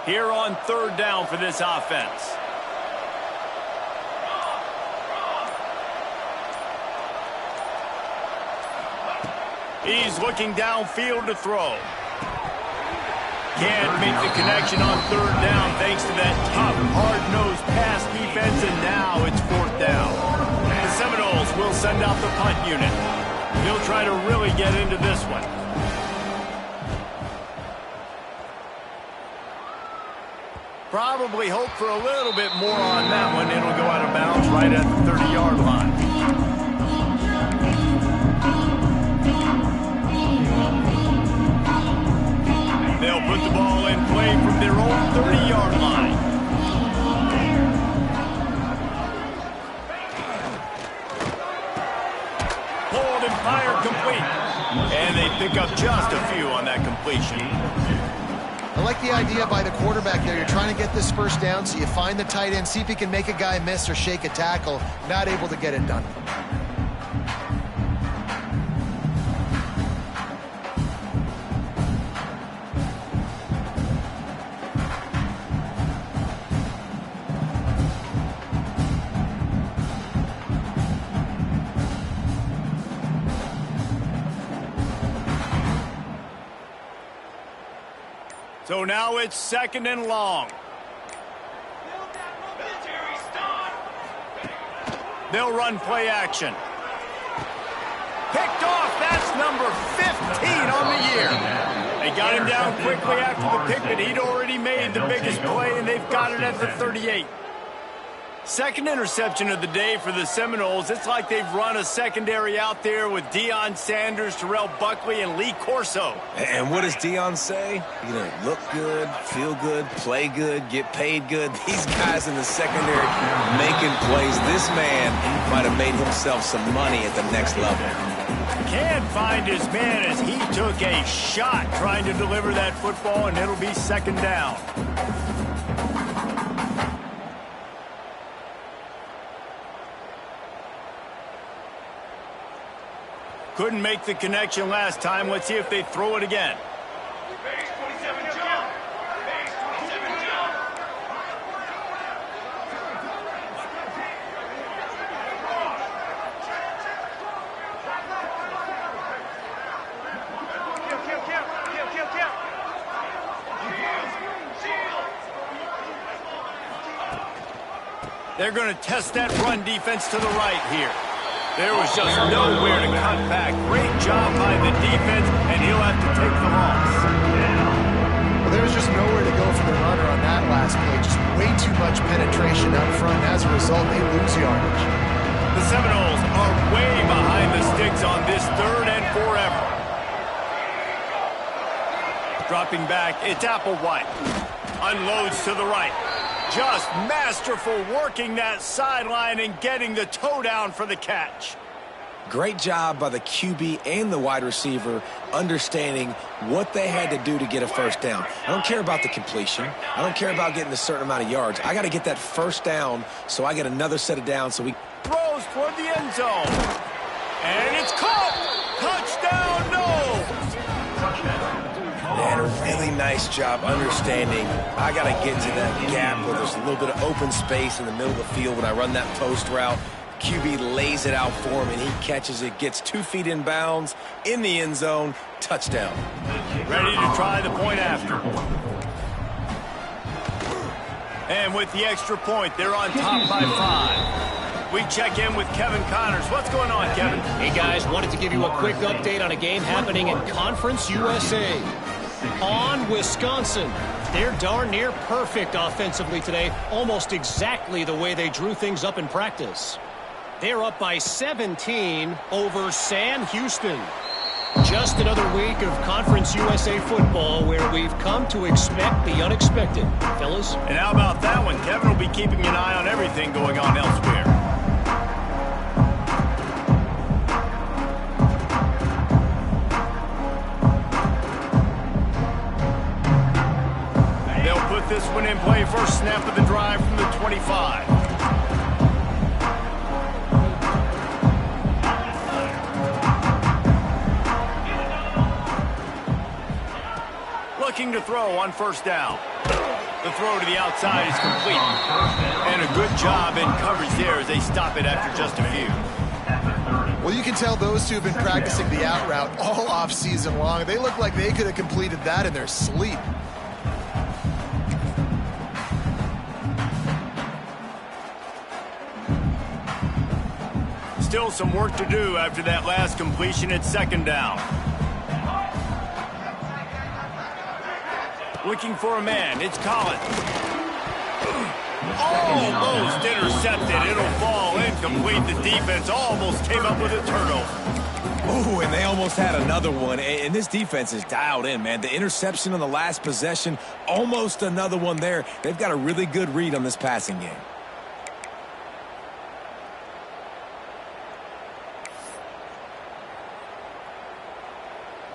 Here on 3rd down for this offense. He's looking downfield to throw. Can't make the connection on 3rd down thanks to that tough, hard-nosed pass defense, and now it's 4th down. The Seminoles will send out the punt unit. They'll try to really get into this one. Probably hope for a little bit more on that one. It'll go out of bounds right at the 30-yard line. They'll put the ball in play from their own 30-yard line. Pulled and fired complete. And they pick up just a few on that completion. I like the idea by the quarterback there. You're trying to get this first down, so you find the tight end, see if he can make a guy miss or shake a tackle. Not able to get it done. So now it's 2nd and long. They'll run play action. Picked off. That's number 15 on the year. They got him down quickly after the pick, but he'd already made the biggest play, and they've got it at the 38. Second interception of the day for the Seminoles. It's like they've run a secondary out there with Deion Sanders, Terrell Buckley, and Lee Corso. And what does Deion say? You know, look good, feel good, play good, get paid good. These guys in the secondary making plays. This man might have made himself some money at the next level. Can't find his man as he took a shot trying to deliver that football, and it'll be 2nd down. Couldn't make the connection last time. Let's see if they throw it again. Base 27 jump. Base 27 jump. Kill. They're going to test that run defense to the right here. There was just nowhere to cut back. Great job by the defense, and he'll have to take the loss. Well, there was just nowhere to go for the runner on that last play. Just way too much penetration up front. As a result, they lose yardage. The Seminoles are way behind the sticks on this 3rd and forever. Dropping back, it's Applewhite. Unloads to the right. Just masterful working that sideline and getting the toe down for the catch. Great job by the QB and the wide receiver understanding what they had to do to get a first down. I don't care about the completion. I don't care about getting a certain amount of yards. I got to get that first down so I get another set of downs so we... Throws toward the end zone. And it's caught. Touchdown, no. And a really nice job understanding I got to get to that gap where there's a little bit of open space in the middle of the field when I run that post route. QB lays it out for him, and he catches it, gets 2 feet in bounds, in the end zone, touchdown. Ready to try the point after. And with the extra point, they're on top by 5. We check in with Kevin Connors. What's going on, Kevin? Hey, guys, wanted to give you a quick update on a game happening in Conference USA. On Wisconsin. They're darn near perfect offensively today, almost exactly the way they drew things up in practice. They're up by 17 over Sam Houston. Just another week of Conference USA football where we've come to expect the unexpected. Fellas? And how about that one? Kevin will be keeping an eye on everything going on elsewhere. This one in play, first snap of the drive from the 25. Looking to throw on first down. The throw to the outside is complete. And a good job in coverage there as they stop it after just a few. Well, you can tell those two have been practicing the out route all off season long. They look like they could have completed that in their sleep. Still some work to do after that last completion at 2nd down. Looking for a man. It's Collins. Almost intercepted. It'll fall incomplete. The defense almost came up with a turnover. Ooh, and they almost had another one. And this defense is dialed in, man. The interception on the last possession, almost another one there. They've got a really good read on this passing game.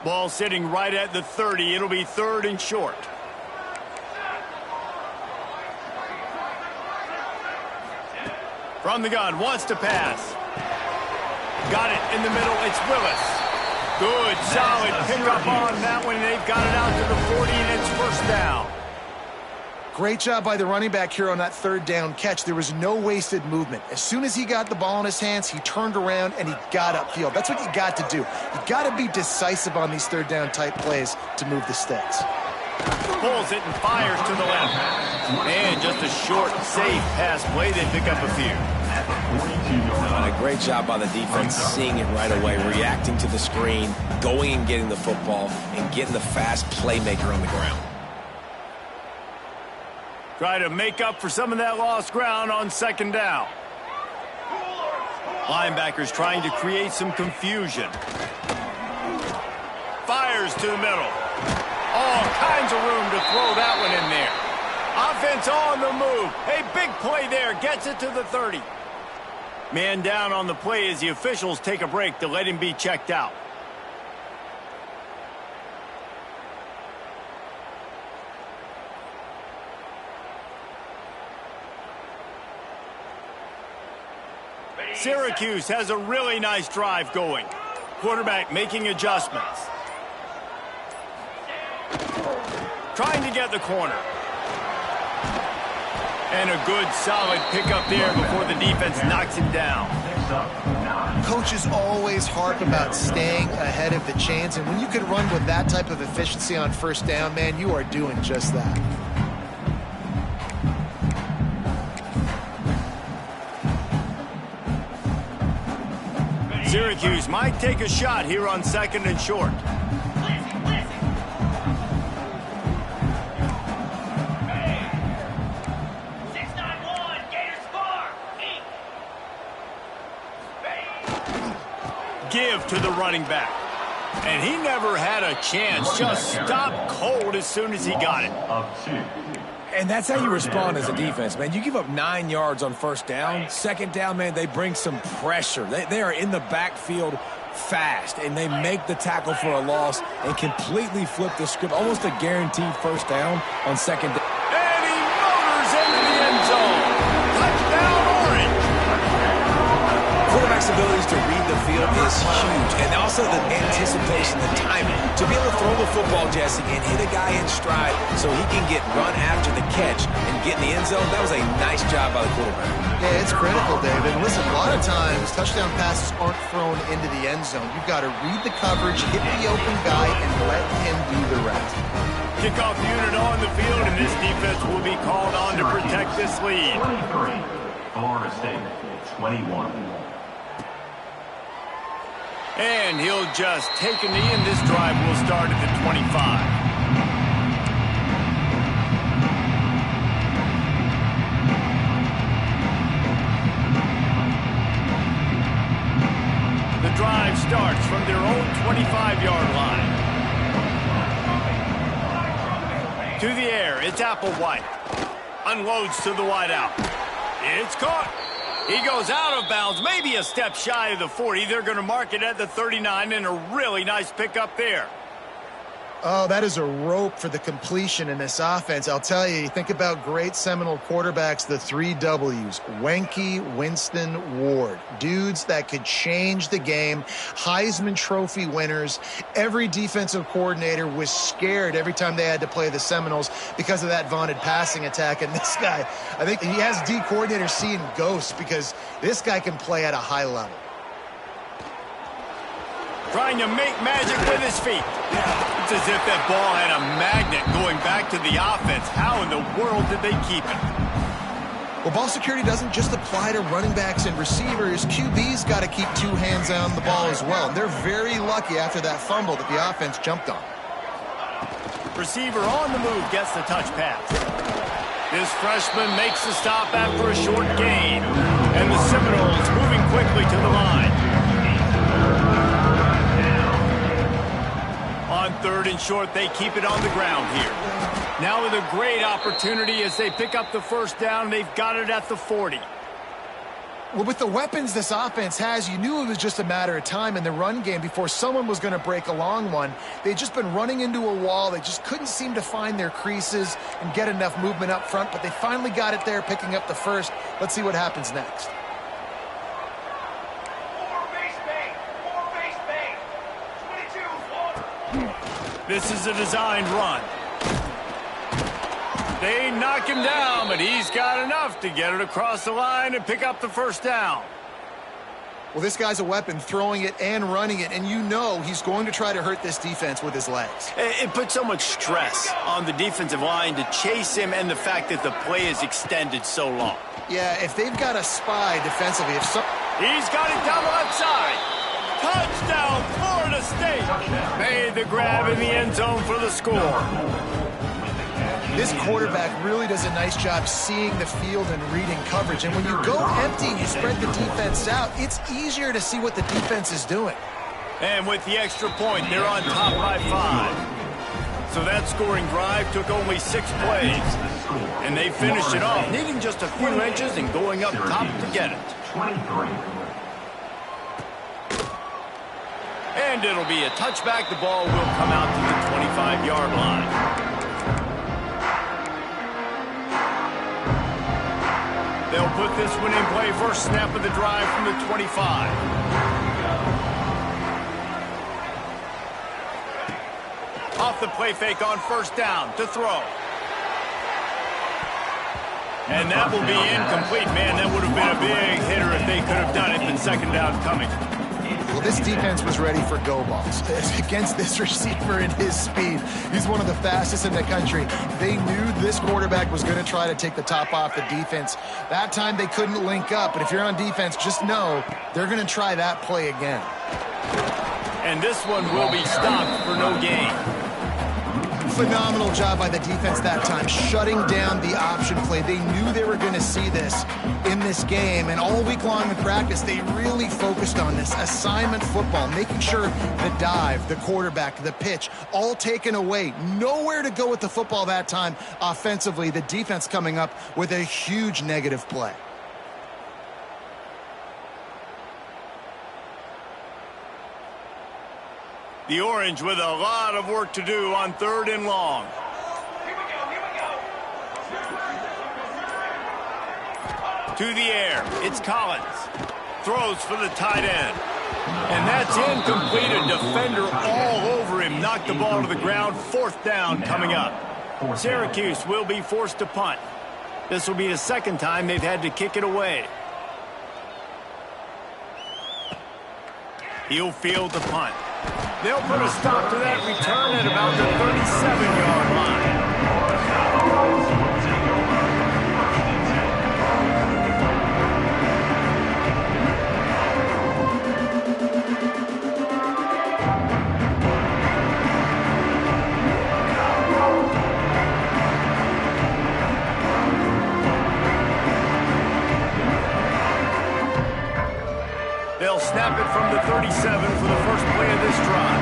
Ball sitting right at the 30. It'll be 3rd and short. From the gun, wants to pass. Got it in the middle. It's Willis. Good, solid pickup on that one. They've got it out to the 40, and it's first down. Great job by the running back here on that 3rd down catch. There was no wasted movement. As soon as he got the ball in his hands, he turned around and he got upfield. That's what you got to do. You got to be decisive on these 3rd down type plays to move the sticks. Pulls it and fires to the left. And just a short, safe pass play. They pick up a few. And a great job by the defense seeing it right away, reacting to the screen, going and getting the football, and getting the fast playmaker on the ground. Try to make up for some of that lost ground on second down. Linebackers trying to create some confusion. Fires to the middle. All kinds of room to throw that one in there. Offense on the move. A big play there. Gets it to the 30. Man down on the play as the officials take a break to let him be checked out. Syracuse has a really nice drive going. Quarterback making adjustments. Trying to get the corner. And a good, solid pickup there before the defense knocks him down. Coaches always harp about staying ahead of the chains, and when you can run with that type of efficiency on first down, man, you are doing just that. Syracuse might take a shot here on second and short. Give to the running back. And he never had a chance. Just stopped cold as soon as he got it. And that's how you respond as a defense, man. You give up 9 yards on first down. Second down, man, they bring some pressure. They are in the backfield fast, and they make the tackle for a loss and completely flip the script. Almost a guaranteed first down on second down. And he motors into the end zone. Touchdown, Orange. Quarterback's abilities to read the field is huge, and also the anticipation, the timing. To be able to throw the football, Jesse, and hit a guy in stride so he can get run after the catch and get in the end zone, that was a nice job by the quarterback. Yeah, it's critical, David. Listen, a lot of times touchdown passes aren't thrown into the end zone. You've got to read the coverage, hit the open guy, and let him do the rest. Kickoff unit on the field, and this defense will be called on to protect this lead. 23, Florida State, 21. And he'll just take a knee, and this drive will start at the 25. The drive starts from their own 25-yard line. To the air, it's Applewhite. Unloads to the wideout. It's caught. He goes out of bounds, maybe a step shy of the 40. They're going to mark it at the 39, and a really nice pickup there. Oh, that is a rope for the completion in this offense. I'll tell you, think about great Seminole quarterbacks, the 3 W's, Wenke, Winston, Ward. Dudes that could change the game, Heisman Trophy winners. Every defensive coordinator was scared every time they had to play the Seminoles because of that vaunted passing attack. And this guy, I think he has D coordinators seeing ghosts because this guy can play at a high level. Trying to make magic with his feet. It's as if that ball had a magnet going back to the offense. How in the world did they keep it? Well, ball security doesn't just apply to running backs and receivers. QB's got to keep 2 hands on the ball as well. And they're very lucky after that fumble that the offense jumped on. Receiver on the move gets the touch pass. This freshman makes the stop after a short gain. And the Seminoles moving quickly to the line. On third and short, they keep it on the ground here. Now with a great opportunity as they pick up the first down, they've got it at the 40. Well, with the weapons this offense has, you knew it was just a matter of time in the run game before someone was going to break a long one. They'd just been running into a wall. They just couldn't seem to find their creases and get enough movement up front, but they finally got it there, picking up the first. Let's see what happens next. This is a designed run. They knock him down, but he's got enough to get it across the line and pick up the first down. Well, this guy's a weapon, throwing it and running it, and you know he's going to try to hurt this defense with his legs. It puts so much stress on the defensive line to chase him and the fact that the play is extended so long. Yeah, if they've got a spy defensively, He's got it down the left side. Touchdown, Florida State. Made the grab in the end zone for the score. This quarterback really does a nice job seeing the field and reading coverage. And when you go empty and you spread the defense out, it's easier to see what the defense is doing. And with the extra point, they're on top by 5. So that scoring drive took only 6 plays. And they finished it off, needing just a few inches and going up top to get it. 23. And it'll be a touchback. The ball will come out to the 25-yard line. They'll put this one in play. First snap of the drive from the 25. Off the play fake on first down to throw. And that will be incomplete. Man, that would have been a big hitter if they could have done it. And second down coming. Well, this defense was ready for go balls against this receiver and his speed. He's one of the fastest in the country. They knew this quarterback was going to try to take the top off the defense. That time they couldn't link up, but if you're on defense, just know they're going to try that play again. And this one will be stopped for no gain. Phenomenal job by the defense that time, shutting down the option play. They knew they were going to see this in this game, and all week long in practice, they really focused on this assignment football, making sure the dive, the quarterback, the pitch, all taken away. Nowhere to go with the football that time offensively. The defense coming up with a huge negative play. The Orange with a lot of work to do on 3rd and long. Here we go. To the air, it's Collins. Throws for the tight end. And that's incomplete. A defender all over him. Knocked the ball to the ground. 4th down coming up. Syracuse will be forced to punt. This will be the second time they've had to kick it away. He'll field the punt. They'll put a stop to that return at about the 37-yard line. They'll snap it from the 37 for the first play of this drive.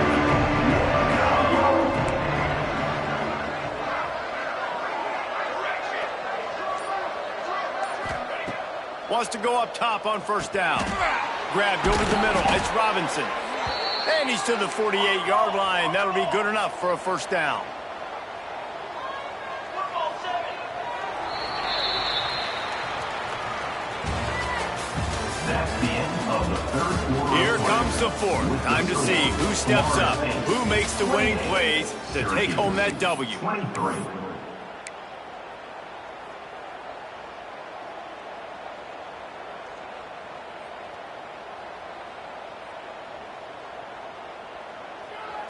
Wants to go up top on first down. Grabbed over the middle. It's Robinson. And he's to the 48-yard line. That'll be good enough for a first down. That's the end of the 3rd quarter. Here comes the 4th. Time to see who steps up, who makes the winning plays to take home that W. 23.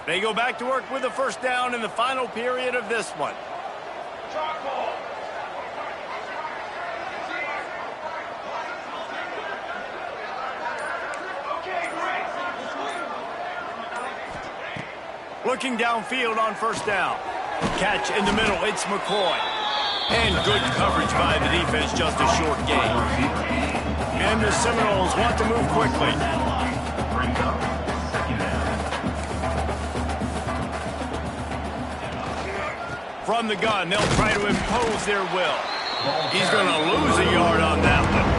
They go back to work with a first down in the final period of this one. Looking downfield on first down. Catch in the middle. It's McCoy. And good coverage by the defense, just a short gain. And the Seminoles want to move quickly. Brings up 2nd down. From the gun, they'll try to impose their will. He's going to lose a yard on that one.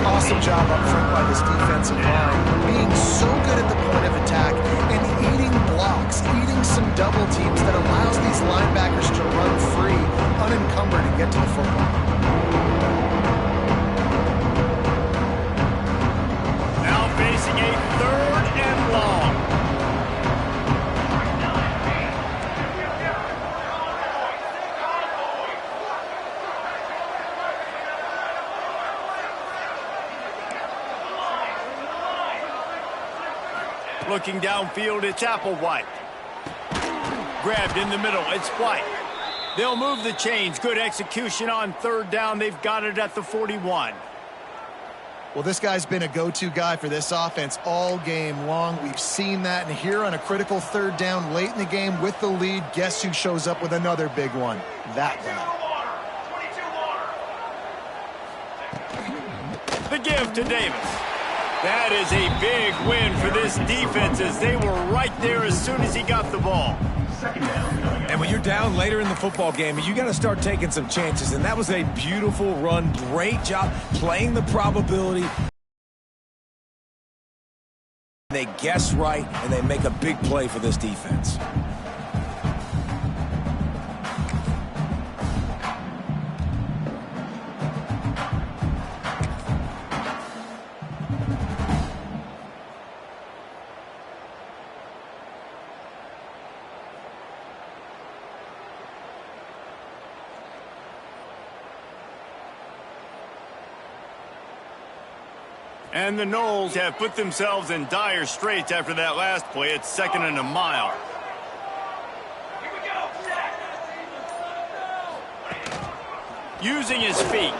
Awesome job up front by this defensive line, being so good at the point of attack and eating blocks, eating some double teams that allows these linebackers to run free, unencumbered, and get to the football. Now facing a 3rd and long. Looking downfield, it's Applewhite. Grabbed in the middle, it's White. They'll move the chains. Good execution on third down. They've got it at the 41. Well, this guy's been a go-to guy for this offense all game long. We've seen that, and here on a critical third down late in the game with the lead, guess who shows up with another big one? That guy. The give to Davis. That is a big win for this defense as they were right there as soon as he got the ball. And when you're down later in the football game, you got to start taking some chances. And that was a beautiful run. Great job playing the probability. They guess right, and they make a big play for this defense. And the Noles have put themselves in dire straits after that last play. It's 2nd and a mile. Here we go. Set. Using his feet.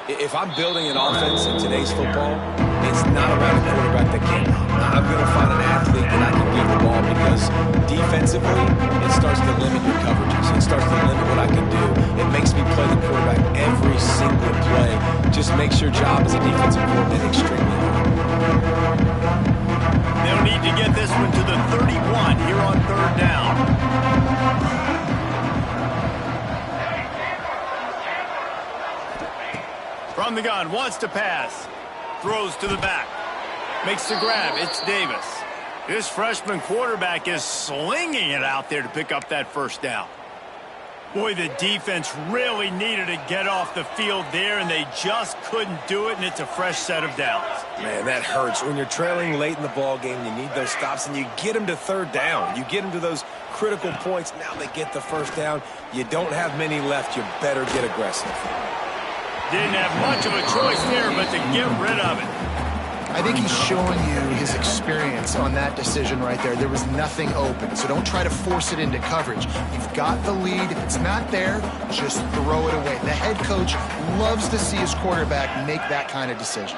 If I'm building an offense in today's football, it's not about a quarterback that can. I'm going to find an athlete that I can give the ball because defensively, it starts to limit your coverages. It starts to limit what I can do. It makes me play the quarterback every single play. Just makes your job as a defensive coordinator extremely hard. They'll need to get this one to the 31 here on third down. From the gun, wants to pass. Throws to the back. Makes the grab. It's Davis. This freshman quarterback is slinging it out there to pick up that first down. Boy, the defense really needed to get off the field there, and they just couldn't do it, and it's a fresh set of downs. Man, that hurts. When you're trailing late in the ball game, you need those stops, and you get them to third down. You get them to those critical points. Now they get the first down. You don't have many left. You better get aggressive. Didn't have much of a choice there, but to get rid of it. I think he's showing you his experience on that decision right there. There was nothing open, so don't try to force it into coverage. You've got the lead. If it's not there, just throw it away. The head coach loves to see his quarterback make that kind of decision.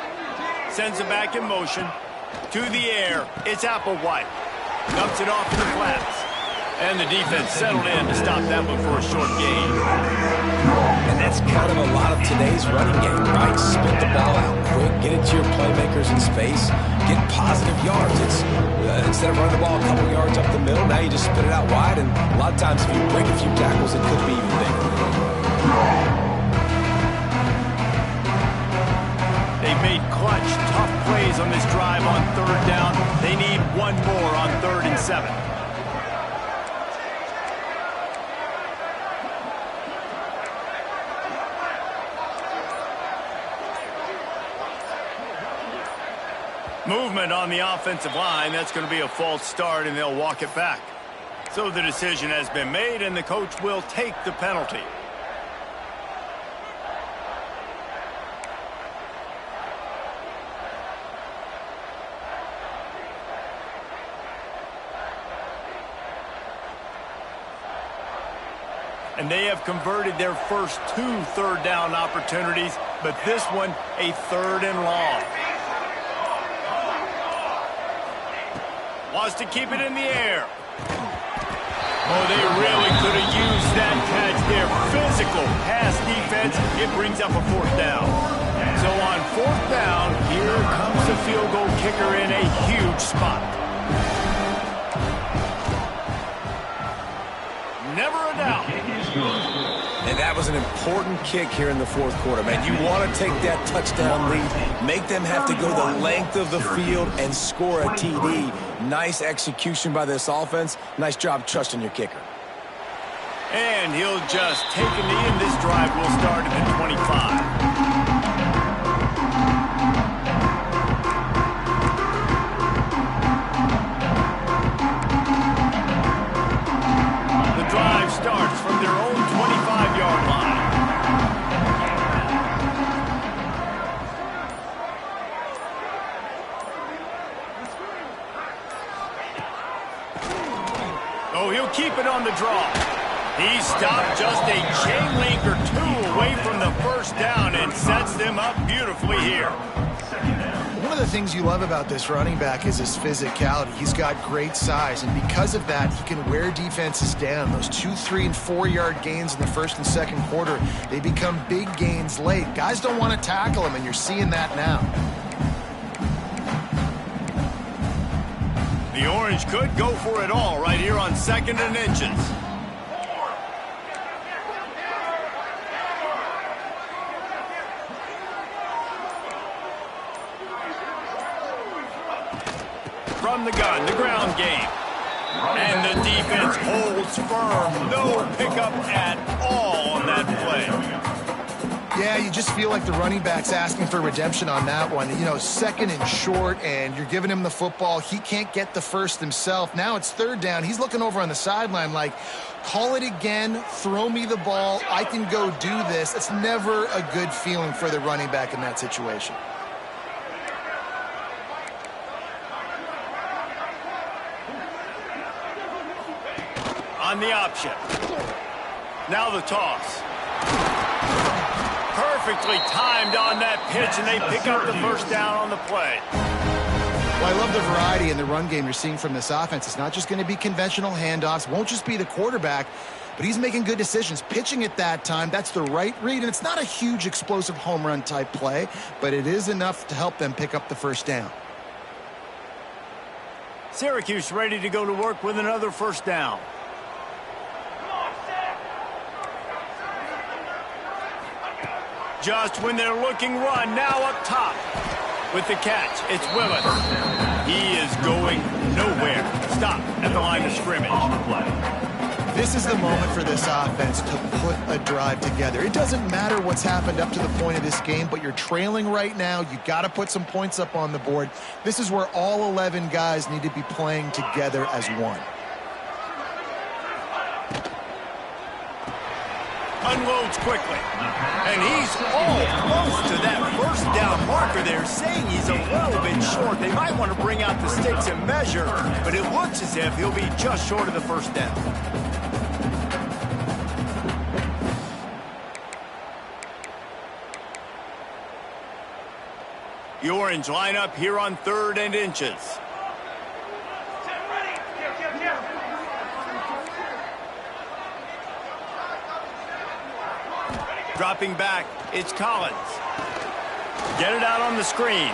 Sends it back in motion. To the air. It's Applewhite. Dumps it off to the flats. And the defense settled in to stop that one for a short gain. And that's kind of a lot of today's running game, right? Spit the ball out quick, get it to your playmakers in space, get positive yards. It's instead of running the ball a couple yards up the middle, now you just spit it out wide, and a lot of times if you break a few tackles, it could be even bigger. They've made clutch, tough plays on this drive on third down. They need one more on 3rd and 7. Movement on the offensive line. That's going to be a false start, and they'll walk it back. So the decision has been made, and the coach will take the penalty. And they have converted their first 2 third down opportunities, but this one a 3rd and long. Wants to keep it in the air. Oh, they really could have used that catch there. Physical pass defense. It brings up a 4th down. So on 4th down, here comes the field goal kicker in a huge spot. Never a doubt. And that was an important kick here in the 4th quarter, man. You want to take that touchdown lead, make them have to go the length of the field and score a TD. Nice execution by this offense. Nice job trusting your kicker. And he'll just take a knee, and this drive will start at the 25. Starts from their own 25-yard line. Oh, he'll keep it on the draw. He stopped just a chain link or two away from the first down and sets them up beautifully here. One of the things you love about this running back is his physicality. He's got great size, and because of that, he can wear defenses down. Those 2, 3, and 4-yard gains in the first and second quarter, they become big gains late. Guys don't want to tackle him, and you're seeing that now. The Orange could go for it all right here on 2nd and inches. From the gun, the ground game. And the defense holds firm. No pickup at all on that play. Yeah, you just feel like the running back's asking for redemption on that one. You know, 2nd and short, and you're giving him the football. He can't get the first himself. Now it's 3rd down. He's looking over on the sideline like, call it again, throw me the ball, I can go do this. It's never a good feeling for the running back in that situation. On the option. Now the toss. Perfectly timed on that pitch, and they pick up the first down on the play. Well, I love the variety in the run game you're seeing from this offense. It's not just going to be conventional handoffs. Won't just be the quarterback, but he's making good decisions. Pitching at that time, that's the right read, and it's not a huge explosive home run type play, but it is enough to help them pick up the first down. Syracuse ready to go to work with another first down. Just when they're looking run, now up top. With the catch, it's Willis. He is going nowhere. Stop at the line of scrimmage. This is the moment for this offense to put a drive together. It doesn't matter what's happened up to the point of this game, but you're trailing right now. You got to put some points up on the board. This is where all 11 guys need to be playing together as one. Unloads quickly. And he's almost to that first down marker there, saying he's a little bit short. They might want to bring out the sticks and measure, but it looks as if he'll be just short of the first down. The Orange line up here on 3rd and inches. Dropping back, it's Collins. Get it out on the screen.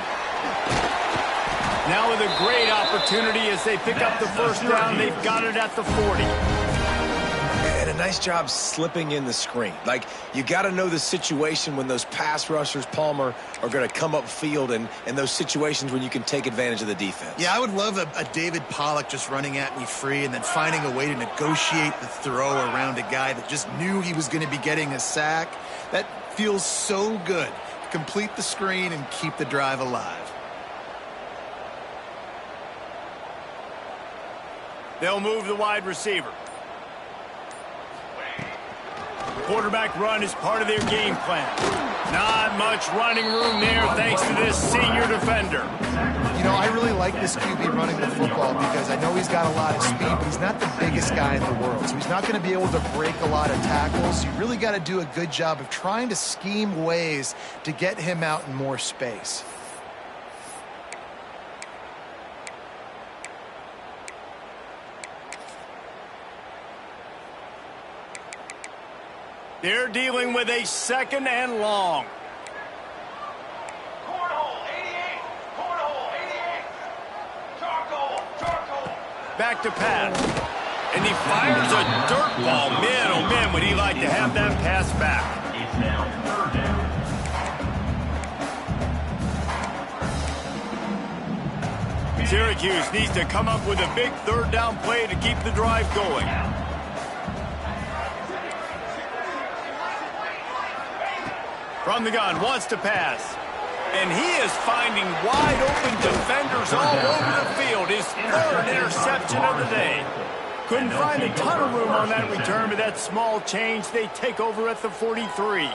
Now with a great opportunity as they pick up the first down. They've got it at the 40. And a nice job slipping in the screen. Like, you got to know the situation when those pass rushers, Palmer, are going to come upfield and those situations when you can take advantage of the defense. Yeah, I would love a David Pollock just running at me free and then finding a way to negotiate the throw around a guy that just knew he was going to be getting a sack. That feels so good. Complete the screen and keep the drive alive. They'll move the wide receiver. Quarterback run is part of their game plan. Not much running room there thanks to this senior defender. You know, I really like this QB running the football because I know he's got a lot of speed, but he's not the biggest guy in the world. So he's not going to be able to break a lot of tackles. You really got to do a good job of trying to scheme ways to get him out in more space. They're dealing with a 2nd and long. Cornhole, 88. Cornhole, 88. Charcoal. Back to pass. And he fires a dirt ball. Man, oh man, would he like to have that pass back. It's now 3rd down. Syracuse needs to come up with a big 3rd down play to keep the drive going. From the gun, wants to pass. And he is finding wide open defenders all over the field. His 3rd interception of the day. Couldn't find a ton of room on that return, but that small change, they take over at the 43.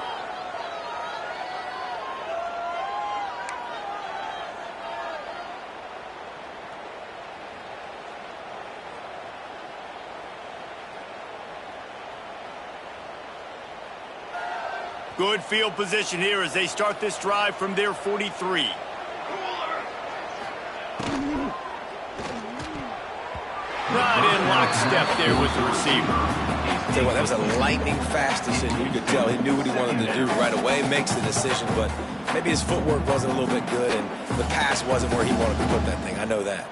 Good field position here as they start this drive from their 43. Not in lockstep there with the receiver. Tell you what, that was a lightning fast decision. You could tell he knew what he wanted to do right away, makes the decision, but maybe his footwork wasn't a little bit good and the pass wasn't where he wanted to put that thing. I know that.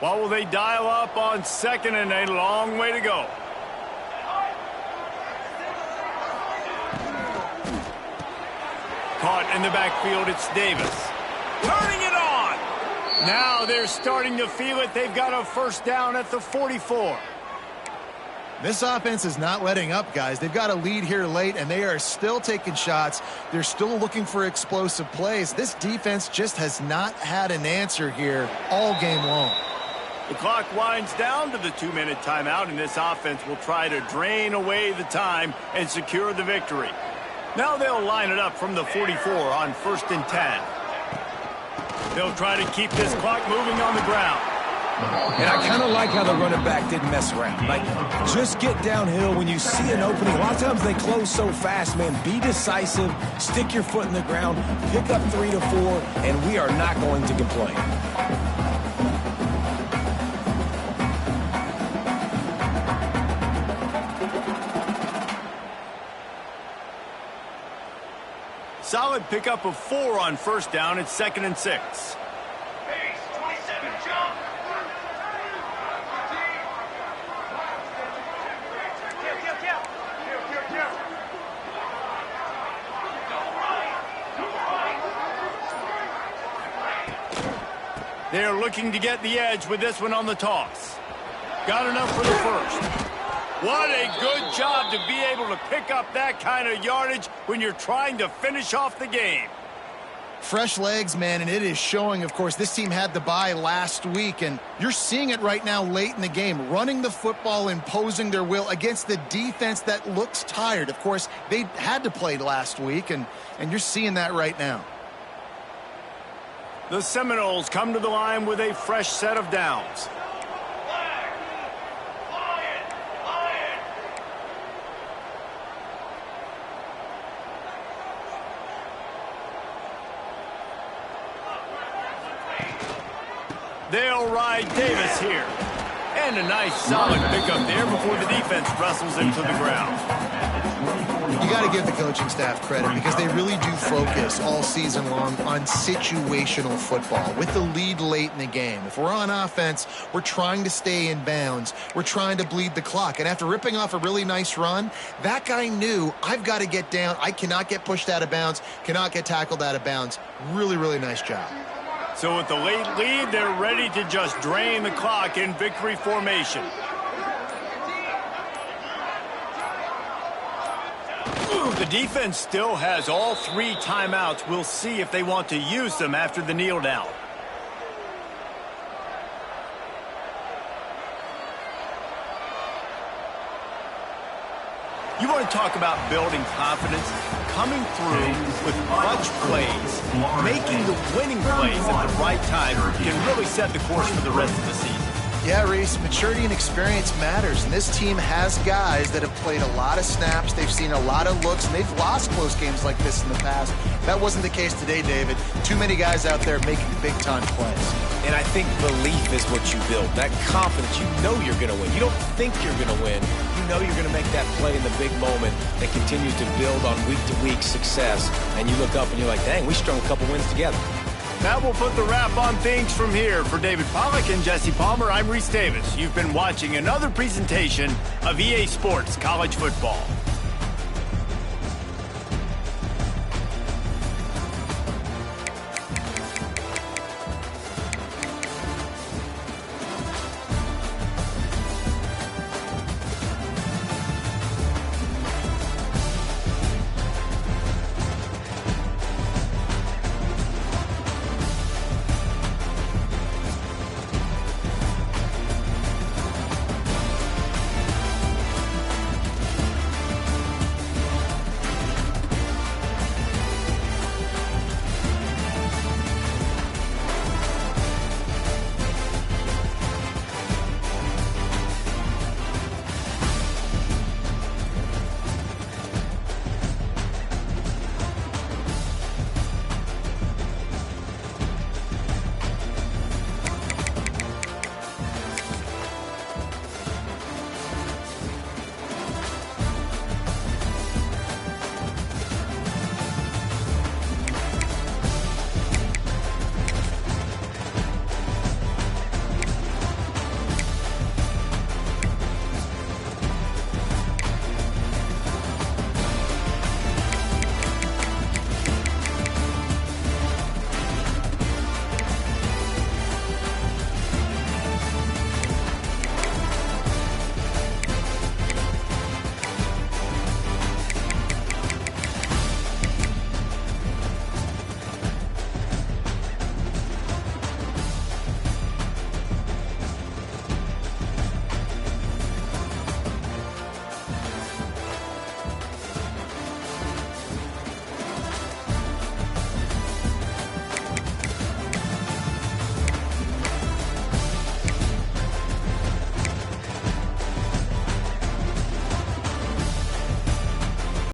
What will they dial up on second and a long way to go? Caught in the backfield, it's Davis. Turning it on! Now they're starting to feel it. They've got a first down at the 44. This offense is not letting up, guys. They've got a lead here late, and they are still taking shots. They're still looking for explosive plays. This defense just has not had an answer here all game long. The clock winds down to the 2-minute timeout, and this offense will try to drain away the time and secure the victory. Now they'll line it up from the 44 on 1st and 10. They'll try to keep this clock moving on the ground. And I kind of like how the running back didn't mess around. Like, just get downhill when you see an opening. A lot of times they close so fast, man. Be decisive, stick your foot in the ground, pick up 3 to 4, and we are not going to complain. Solid pickup of 4 on 1st down. It's 2nd and 6. Base, 27, jump. They're looking to get the edge with this one on the toss. Got enough for the first. What a good job to be able to pick up that kind of yardage when you're trying to finish off the game. Fresh legs, man, and it is showing. Of course, this team had the bye last week, and you're seeing it right now late in the game, running the football, imposing their will against the defense that looks tired. Of course, they had to play last week, and you're seeing that right now. The Seminoles come to the line with a fresh set of downs. They'll ride Davis here. And a nice solid pickup there before the defense wrestles him to the ground. You got to give the coaching staff credit because they really do focus all season long on situational football with the lead late in the game. If we're on offense, we're trying to stay in bounds. We're trying to bleed the clock. And after ripping off a really nice run, that guy knew, I've got to get down. I cannot get pushed out of bounds, cannot get tackled out of bounds. Really, really nice job. So with the late lead, they're ready to just drain the clock in victory formation. The defense still has all 3 timeouts. We'll see if they want to use them after the kneel down. You want to talk about building confidence? Coming through with clutch plays, making the winning plays at the right time can really set the course for the rest of the season. Yeah, Reese, maturity and experience matters, and this team has guys that have played a lot of snaps, they've seen a lot of looks, and they've lost close games like this in the past. That wasn't the case today, David. Too many guys out there making big-time plays. And I think belief is what you build, that confidence. You know you're going to win. You don't think you're going to win. You know you're going to make that play in the big moment that continues to build on week-to-week success, and you look up and you're like, dang, we strung a couple wins together. That will put the wrap on things from here. For David Pollack and Jesse Palmer, I'm Reese Davis. You've been watching another presentation of EA Sports College Football.